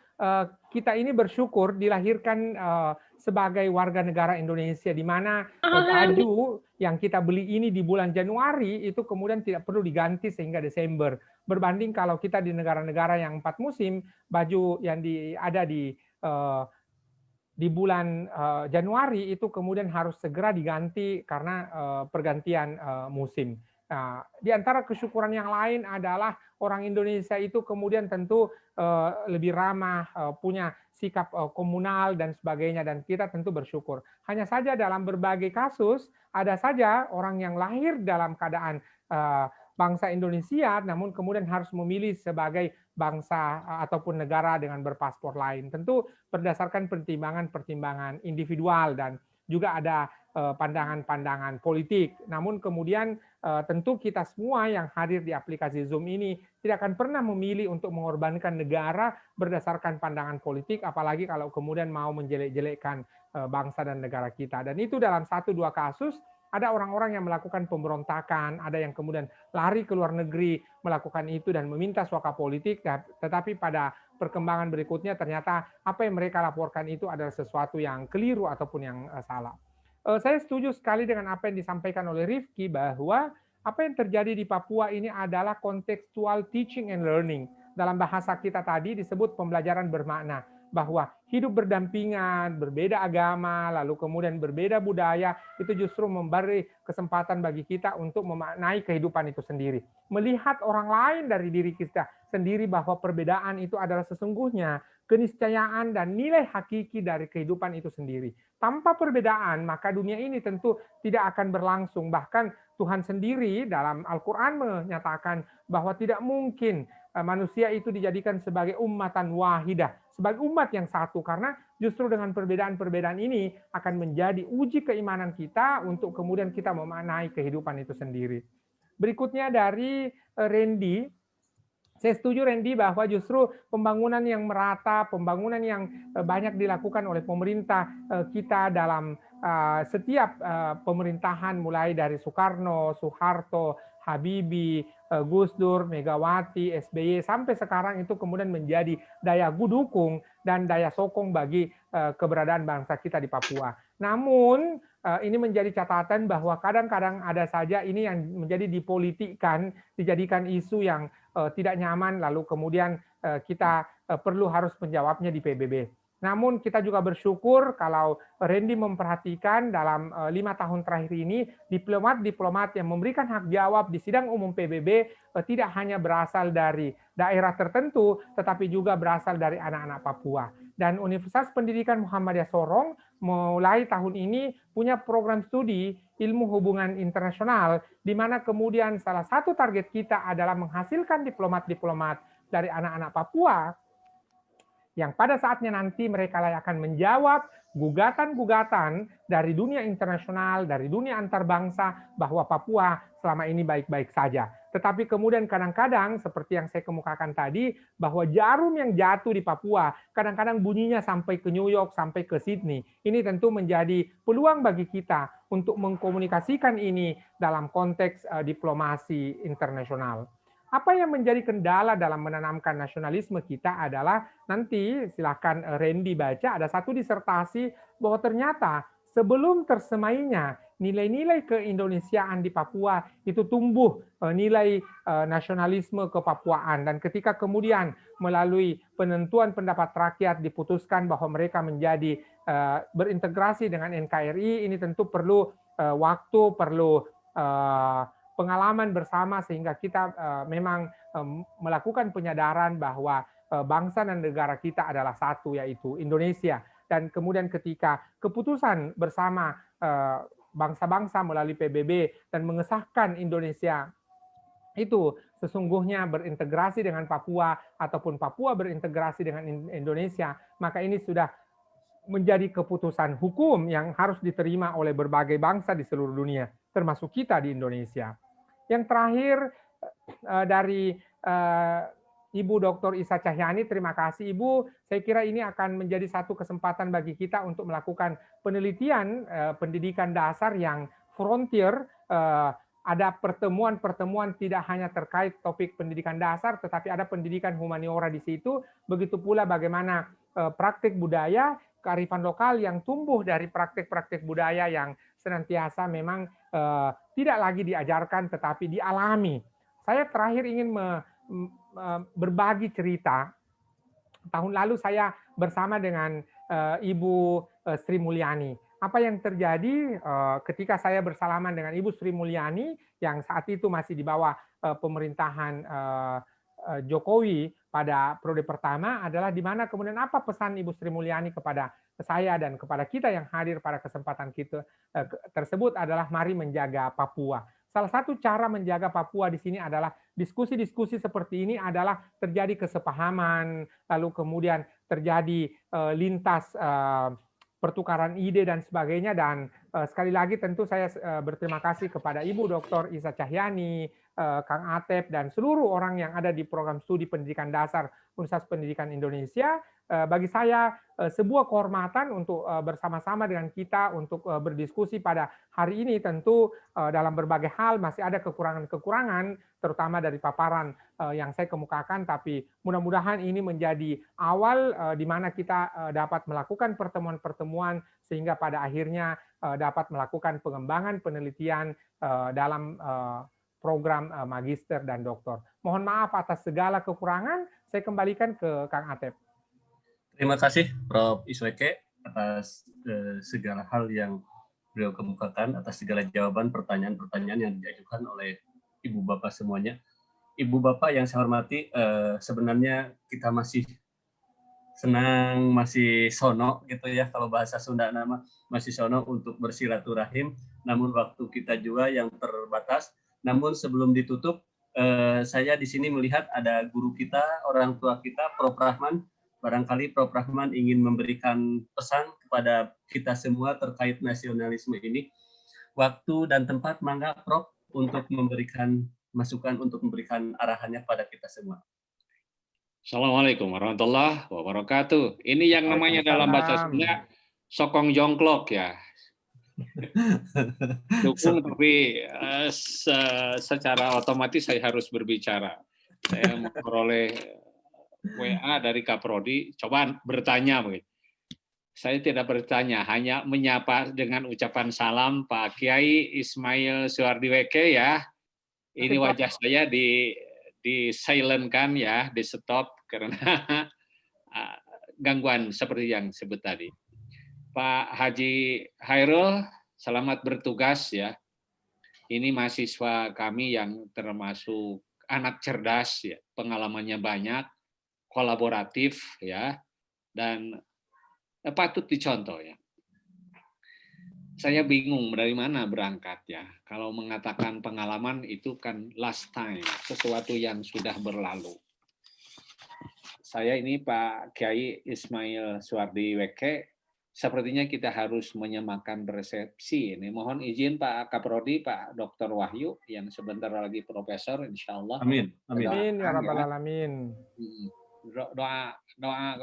kita ini bersyukur dilahirkan sebagai warga negara Indonesia, di mana baju yang kita beli ini di bulan Januari itu kemudian tidak perlu diganti sehingga Desember. Berbanding kalau kita di negara-negara yang 4 musim, baju yang ada di bulan Januari itu kemudian harus segera diganti karena pergantian musim. Nah, di antara kesyukuran yang lain adalah orang Indonesia itu kemudian tentu lebih ramah, punya sikap komunal dan sebagainya, dan kita tentu bersyukur. Hanya saja dalam berbagai kasus ada saja orang yang lahir dalam keadaan bangsa Indonesia, namun kemudian harus memilih sebagai bangsa ataupun negara dengan berpaspor lain. Tentu berdasarkan pertimbangan-pertimbangan individual dan juga ada pandangan-pandangan politik. Namun kemudian tentu kita semua yang hadir di aplikasi Zoom ini tidak akan pernah memilih untuk mengorbankan negara berdasarkan pandangan politik, apalagi kalau kemudian mau menjelek-jelekkan bangsa dan negara kita. Dan itu dalam 1-2 kasus ada orang-orang yang melakukan pemberontakan, ada yang kemudian lari ke luar negeri melakukan itu dan meminta suaka politik, tetapi pada perkembangan berikutnya ternyata apa yang mereka laporkan itu adalah sesuatu yang keliru ataupun yang salah. Saya setuju sekali dengan apa yang disampaikan oleh Rifki bahwa apa yang terjadi di Papua ini adalah contextual teaching and learning. Dalam bahasa kita tadi disebut pembelajaran bermakna, bahwa hidup berdampingan, berbeda agama, lalu kemudian berbeda budaya, itu justru memberi kesempatan bagi kita untuk memaknai kehidupan itu sendiri. Melihat orang lain dari diri kita sendiri bahwa perbedaan itu adalah sesungguhnya keniscayaan dan nilai hakiki dari kehidupan itu sendiri. Tanpa perbedaan, maka dunia ini tentu tidak akan berlangsung. Bahkan Tuhan sendiri dalam Al-Quran menyatakan bahwa tidak mungkin manusia itu dijadikan sebagai ummatan wahidah, sebagai umat yang satu, karena justru dengan perbedaan-perbedaan ini akan menjadi uji keimanan kita untuk kemudian kita memaknai kehidupan itu sendiri. Berikutnya dari Randy, saya setuju Randy bahwa justru pembangunan yang merata, pembangunan yang banyak dilakukan oleh pemerintah kita dalam setiap pemerintahan mulai dari Soekarno, Soeharto, Habibie, Gus Dur, Megawati, SBY sampai sekarang itu kemudian menjadi daya dukung dan daya sokong bagi keberadaan bangsa kita di Papua. Namun ini menjadi catatan bahwa kadang-kadang ada saja ini yang menjadi dipolitikkan, dijadikan isu yang tidak nyaman, lalu kemudian kita perlu harus menjawabnya di PBB. Namun kita juga bersyukur kalau Randy memperhatikan dalam 5 tahun terakhir ini diplomat-diplomat yang memberikan hak jawab di sidang umum PBB tidak hanya berasal dari daerah tertentu, tetapi juga berasal dari anak-anak Papua. Dan Universitas Pendidikan Muhammadiyah Sorong mulai tahun ini punya program studi ilmu hubungan internasional, di mana kemudian salah satu target kita adalah menghasilkan diplomat-diplomat dari anak-anak Papua yang pada saatnya nanti mereka akan menjawab gugatan-gugatan dari dunia internasional, dari dunia antar bangsa, bahwa Papua selama ini baik-baik saja. Tetapi kemudian kadang-kadang, seperti yang saya kemukakan tadi, bahwa jarum yang jatuh di Papua, kadang-kadang bunyinya sampai ke New York, sampai ke Sydney. Ini tentu menjadi peluang bagi kita untuk mengkomunikasikan ini dalam konteks diplomasi internasional. Apa yang menjadi kendala dalam menanamkan nasionalisme kita adalah, nanti silakan Randy baca, ada satu disertasi bahwa ternyata sebelum tersemainya nilai-nilai keindonesiaan di Papua itu tumbuh nilai nasionalisme kepapuaan, dan ketika kemudian melalui penentuan pendapat rakyat diputuskan bahwa mereka menjadi berintegrasi dengan NKRI, ini tentu perlu waktu, perlu pengalaman bersama sehingga kita memang melakukan penyadaran bahwa bangsa dan negara kita adalah satu, yaitu Indonesia. Dan kemudian ketika keputusan bersama bangsa-bangsa melalui PBB dan mengesahkan Indonesia itu sesungguhnya berintegrasi dengan Papua ataupun Papua berintegrasi dengan Indonesia, maka ini sudah menjadi keputusan hukum yang harus diterima oleh berbagai bangsa di seluruh dunia, termasuk kita di Indonesia. Yang terakhir dari Ibu Dr. Isa Cahyani, terima kasih Ibu. Saya kira ini akan menjadi satu kesempatan bagi kita untuk melakukan penelitian pendidikan dasar yang frontier, ada pertemuan-pertemuan tidak hanya terkait topik pendidikan dasar, tetapi ada pendidikan humaniora di situ. Begitu pula bagaimana praktik budaya, kearifan lokal yang tumbuh dari praktik-praktik budaya yang senantiasa memang tidak lagi diajarkan tetapi dialami. Saya terakhir ingin berbagi cerita. Tahun lalu saya bersama dengan Ibu Sri Mulyani. Apa yang terjadi ketika saya bersalaman dengan Ibu Sri Mulyani yang saat itu masih di bawah pemerintahan Jokowi pada periode pertama adalah di mana kemudian apa pesan Ibu Sri Mulyani kepada saya dan kepada kita yang hadir pada kesempatan kita tersebut adalah mari menjaga Papua. Salah satu cara menjaga Papua di sini adalah diskusi-diskusi seperti ini adalah terjadi kesepahaman, lalu kemudian terjadi lintas pertukaran ide dan sebagainya. Dan sekali lagi tentu saya berterima kasih kepada Ibu Dr. Isa Cahyani, Kang Atep, dan seluruh orang yang ada di program studi pendidikan dasar Universitas Pendidikan Indonesia. Bagi saya sebuah kehormatan untuk bersama-sama dengan kita untuk berdiskusi pada hari ini. Tentu dalam berbagai hal masih ada kekurangan-kekurangan, terutama dari paparan yang saya kemukakan, tapi mudah-mudahan ini menjadi awal di mana kita dapat melakukan pertemuan-pertemuan sehingga pada akhirnya dapat melakukan pengembangan penelitian dalam program magister dan doktor. Mohon maaf atas segala kekurangan, saya kembalikan ke Kang Atep. Terima kasih Prof. Isweke atas segala hal yang beliau kemukakan, atas segala jawaban pertanyaan-pertanyaan yang diajukan oleh Ibu Bapak semuanya. Ibu Bapak yang saya hormati, sebenarnya kita masih senang, masih sono gitu ya, kalau bahasa Sunda nama masih sono untuk bersilaturahim, namun waktu kita juga yang terbatas. Namun sebelum ditutup, saya di sini melihat ada guru kita, orang tua kita, Prof. Rahman. Barangkali Prof. Rahman ingin memberikan pesan kepada kita semua terkait nasionalisme ini. Waktu dan tempat, mangga Prof. untuk memberikan masukan, untuk memberikan arahannya pada kita semua. Assalamualaikum warahmatullahi wabarakatuh. Ini yang namanya dalam bahasa Sunda sokong jongklok ya. Dukung tapi secara otomatis saya harus berbicara. Saya memperoleh WA dari Kaprodi, coba bertanya mungkin. Saya tidak bertanya, hanya menyapa dengan ucapan salam Pak Kiai Ismail Suwardiweke ya. Ini wajah saya di silent-kan ya, di stop karena gangguan seperti yang sebut tadi. Pak Haji Hairul, selamat bertugas ya. Ini mahasiswa kami yang termasuk anak cerdas ya, pengalamannya banyak, kolaboratif ya, dan patut dicontoh ya. Saya bingung dari mana berangkat ya. Kalau mengatakan pengalaman itu kan last time, sesuatu yang sudah berlalu. Saya ini Pak Kiai Ismail Suwardiweke, sepertinya kita harus menyemakan resepsi ini. Mohon izin Pak Kaprodi, Pak Dr. Wahyu yang sebentar lagi profesor, insya Allah. Amin. Amin. Amin ya rabbal alamin. Doa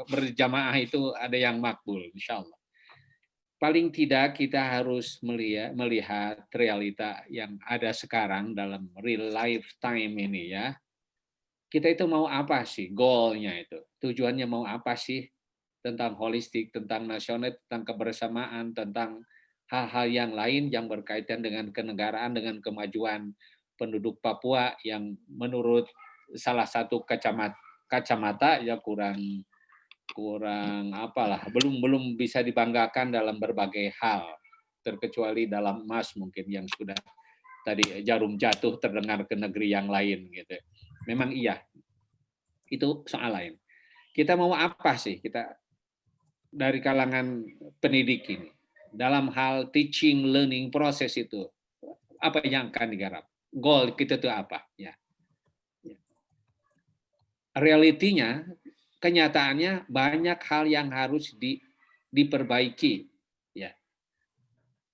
berjamaah itu ada yang makbul, insya Allah. Paling tidak kita harus melihat realita yang ada sekarang dalam real life time ini ya. Kita itu mau apa sih goalnya itu? Tujuannya mau apa sih? Tentang holistik, tentang nasional, tentang kebersamaan, tentang hal-hal yang lain yang berkaitan dengan kenegaraan, dengan kemajuan penduduk Papua yang menurut salah satu kacamata ya kurang apalah, belum bisa dibanggakan dalam berbagai hal, terkecuali dalam emas mungkin yang sudah tadi jarum jatuh terdengar ke negeri yang lain gitu. Memang iya, itu soal lain. Kita mau apa sih kita dari kalangan pendidik ini dalam hal teaching learning proses itu, apa yang akan digarap? Goal kita itu apa? Ya. Realitinya, kenyataannya banyak hal yang harus diperbaiki. Ya.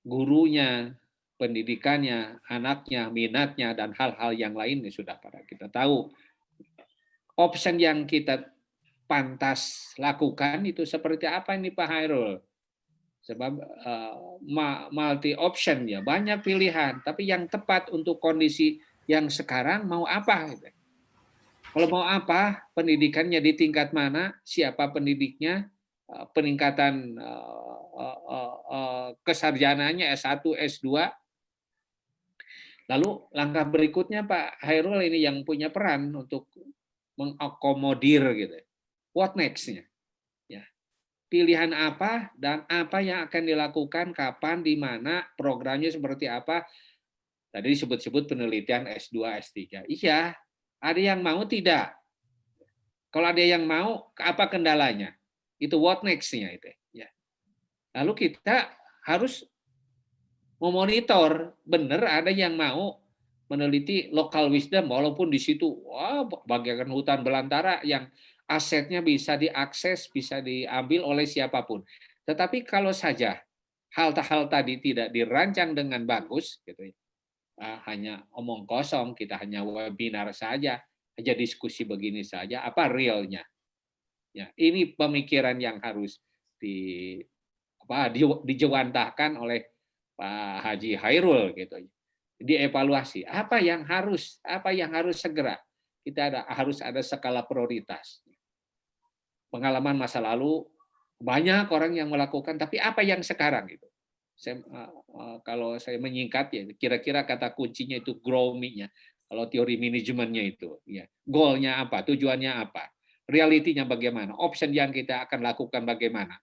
Gurunya, pendidikannya, anaknya, minatnya, dan hal-hal yang lain sudah pada kita tahu. Option yang kita pantas lakukan itu seperti apa ini Pak Hairul? Sebab multi option ya, banyak pilihan, tapi yang tepat untuk kondisi yang sekarang mau apa? Gitu. Kalau mau apa, pendidikannya di tingkat mana, siapa pendidiknya, peningkatan kesarjananya S1, S2. Lalu langkah berikutnya Pak Hairul ini yang punya peran untuk mengakomodir gitu. What next-nya? Ya. Pilihan apa dan apa yang akan dilakukan, kapan, di mana, programnya seperti apa. Tadi disebut-sebut penelitian S2, S3. Iya, ada yang mau tidak. Kalau ada yang mau, apa kendalanya? Itu what next-nya itu. Ya. Lalu kita harus memonitor, benar ada yang mau meneliti local wisdom, walaupun di situ bagaikan hutan belantara yang asetnya bisa diakses, bisa diambil oleh siapapun. Tetapi kalau saja hal-hal tadi tidak dirancang dengan bagus, gitu ya, hanya omong kosong, kita hanya webinar saja, aja diskusi begini saja, apa realnya? Ya, ini pemikiran yang harus dijewantahkan oleh Pak Haji Hairul gitu. Dievaluasi apa yang harus segera. Kita harus ada skala prioritas. Pengalaman masa lalu banyak orang yang melakukan, tapi apa yang sekarang gitu. Kalau saya menyingkat ya, kira-kira kata kuncinya itu grow me-nya. Kalau teori manajemennya itu, ya, goal-nya apa, tujuannya apa, realitinya bagaimana, option yang kita akan lakukan bagaimana.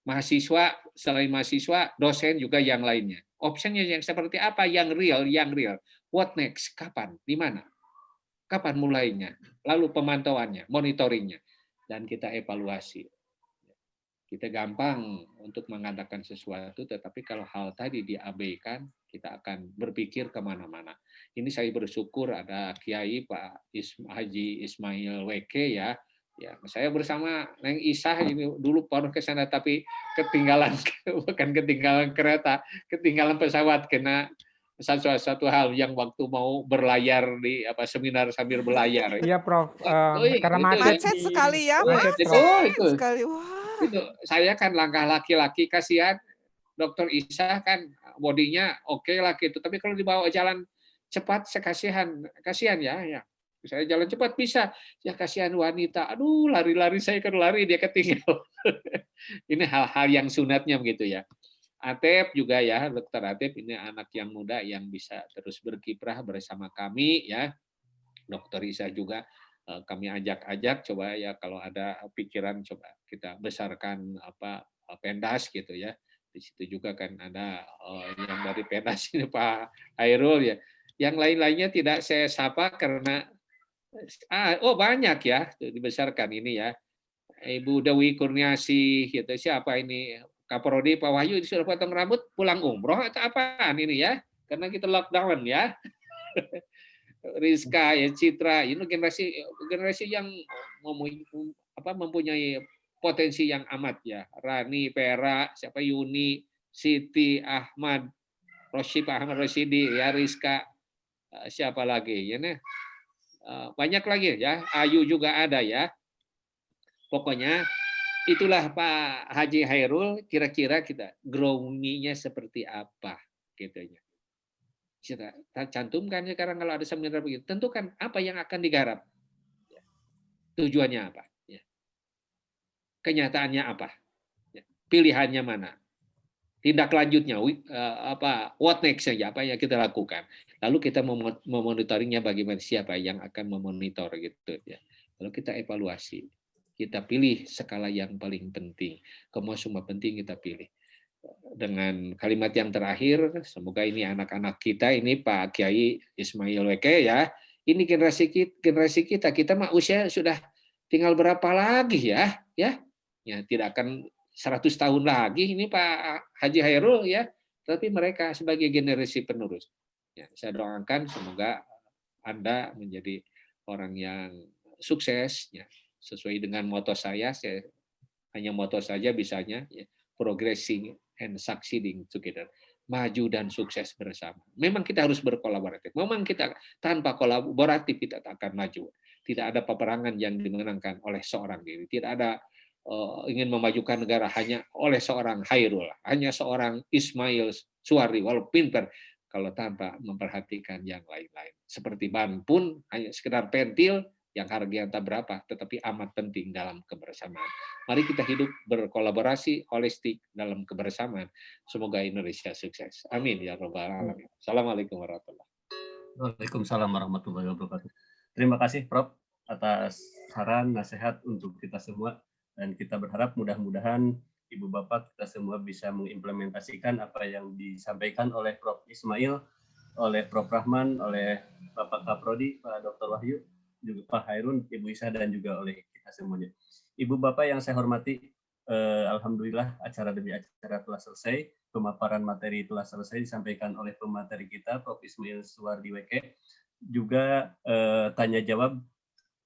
Mahasiswa, selain mahasiswa, dosen juga yang lainnya. Optionnya yang seperti apa, yang real. What next, kapan, di mana, kapan mulainya, lalu pemantauannya, monitoringnya, dan kita evaluasi. Kita gampang untuk mengadakan sesuatu, tetapi kalau hal tadi diabaikan, kita akan berpikir kemana-mana. Ini saya bersyukur ada Kiai Pak Haji Ismail WK ya. Ya, saya bersama Neng Isah ini dulu pernah ke sana, tapi ketinggalan, bukan ketinggalan kereta, ketinggalan pesawat kena satu hal yang waktu mau berlayar di seminar sambil berlayar. Iya Prof, karena macet sekali ya, macet, itu. Sekali. Wah. Itu saya kan langkah laki-laki, kasihan Dokter Isah kan bodinya oke lah gitu, tapi kalau dibawa jalan cepat saya kasihan ya. Saya jalan cepat bisa, ya kasihan wanita. Aduh, lari-lari saya kan lari dia ketinggal. Ini hal-hal yang sunatnya begitu ya. Atep juga ya, Dokter Atep ini anak yang muda yang bisa terus berkiprah bersama kami ya. Dokter Isa juga kami ajak-ajak coba ya, kalau ada pikiran coba kita besarkan Pendas gitu ya. Di situ juga kan ada yang dari Pendas ini Pak Hairul ya. Yang lain-lainnya tidak saya sapa karena banyak ya dibesarkan ini ya. Ibu Dewi Kurniasi gitu, siapa ini, Kaprodi Pak Wahyu disuruh potong rambut pulang umroh atau apaan ini ya, karena kita lockdown ya. Rizka ya, Citra, ini generasi yang mempunyai potensi yang amat ya. Rani, Pera, siapa, Yuni, Siti, Ahmad, Ahmad Rosyidi ya, Rizka, siapa lagi ya nih, banyak lagi ya, Ayu juga ada ya. Pokoknya itulah Pak Haji Hairul, kira-kira kita grow me-nya seperti apa gitu ya. Kita cantumkan sekarang kalau ada seminar begitu, tentukan apa yang akan digarap, tujuannya apa, kenyataannya apa, pilihannya mana, tindak lanjutnya what next-nya, apa yang kita lakukan, lalu kita memonitoringnya bagaimana, siapa yang akan memonitor gitu ya, lalu kita evaluasi, kita pilih skala yang paling penting, semua penting kita pilih. Dengan kalimat yang terakhir, semoga ini anak-anak kita ini Pak Kiai Ismail WK ya, ini generasi kita mah usia sudah tinggal berapa lagi ya tidak akan 100 tahun lagi ini Pak Haji Hairul ya, tapi mereka sebagai generasi penerus ya, saya doakan semoga Anda menjadi orang yang sukses ya, sesuai dengan moto saya hanya moto saja bisanya ya, progressing and succeeding together, maju dan sukses bersama. Memang kita harus berkolaboratif. Memang kita tanpa kolaboratif kita tak akan maju. Tidak ada peperangan yang dimenangkan oleh seorang diri. Tidak ada ingin memajukan negara hanya oleh seorang Khairul, hanya seorang Ismail Suwardi, walau pintar, kalau tanpa memperhatikan yang lain-lain. Seperti ban pun hanya sekedar pentil yang harganya entah berapa, tetapi amat penting dalam kebersamaan. Mari kita hidup berkolaborasi holistik dalam kebersamaan. Semoga Indonesia sukses. Amin ya rabbal alamin. Assalamualaikum warahmatullahi wabarakatuh. Waalaikumsalam warahmatullahi wabarakatuh. Terima kasih Prof atas saran, nasihat untuk kita semua, dan kita berharap mudah-mudahan Ibu Bapak kita semua bisa mengimplementasikan apa yang disampaikan oleh Prof Ismail, oleh Prof Rahman, oleh Bapak Kaprodi, Pak Dr. Wahyu, juga Pak Hairun, Ibu Isa, dan juga oleh kita semuanya. Ibu Bapak yang saya hormati, alhamdulillah acara demi acara telah selesai, pemaparan materi telah selesai disampaikan oleh pemateri kita, Prof Ismail Suwardi Weke. Juga tanya jawab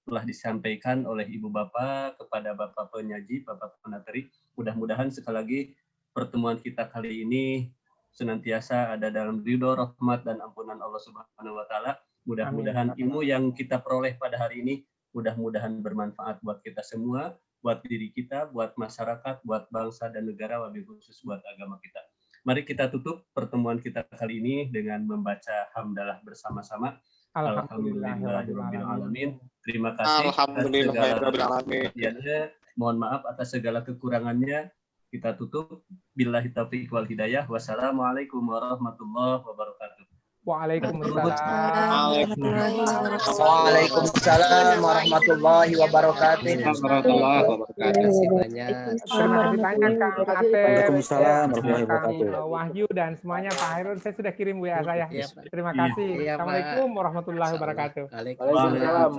telah disampaikan oleh Ibu Bapak kepada Bapak penyaji, Bapak pemateri. Mudah-mudahan sekali lagi pertemuan kita kali ini senantiasa ada dalam ridho, rahmat, dan ampunan Allah Subhanahu wa Ta'ala. Mudah-mudahan ilmu yang kita peroleh pada hari ini mudah-mudahan bermanfaat buat kita semua, buat diri kita, buat masyarakat, buat bangsa dan negara, wabil khusus buat agama kita. Mari kita tutup pertemuan kita kali ini dengan membaca hamdalah bersama-sama. Alhamdulillahirabbil alamin. Terima kasih atas segala perhatiannya. Mohon maaf atas segala kekurangannya. Kita tutup. Billahi taufiq wal hidayah. Wassalamualaikum warahmatullahi wabarakatuh. Waalaikumsalam. Waalaikumsalam warahmatullahi wabarakatuh. Terima kasih banyak. Terima kasih banyak Kang Atep, Waalaikumsalam warahmatullahi Kang wabarakatuh. Wahyu, dan semuanya Pak Hairun. Saya sudah kirim WA saya. Terima kasih. Iya, Pak. Assalamualaikum warahmatullahi wabarakatuh. Waalaikumsalam.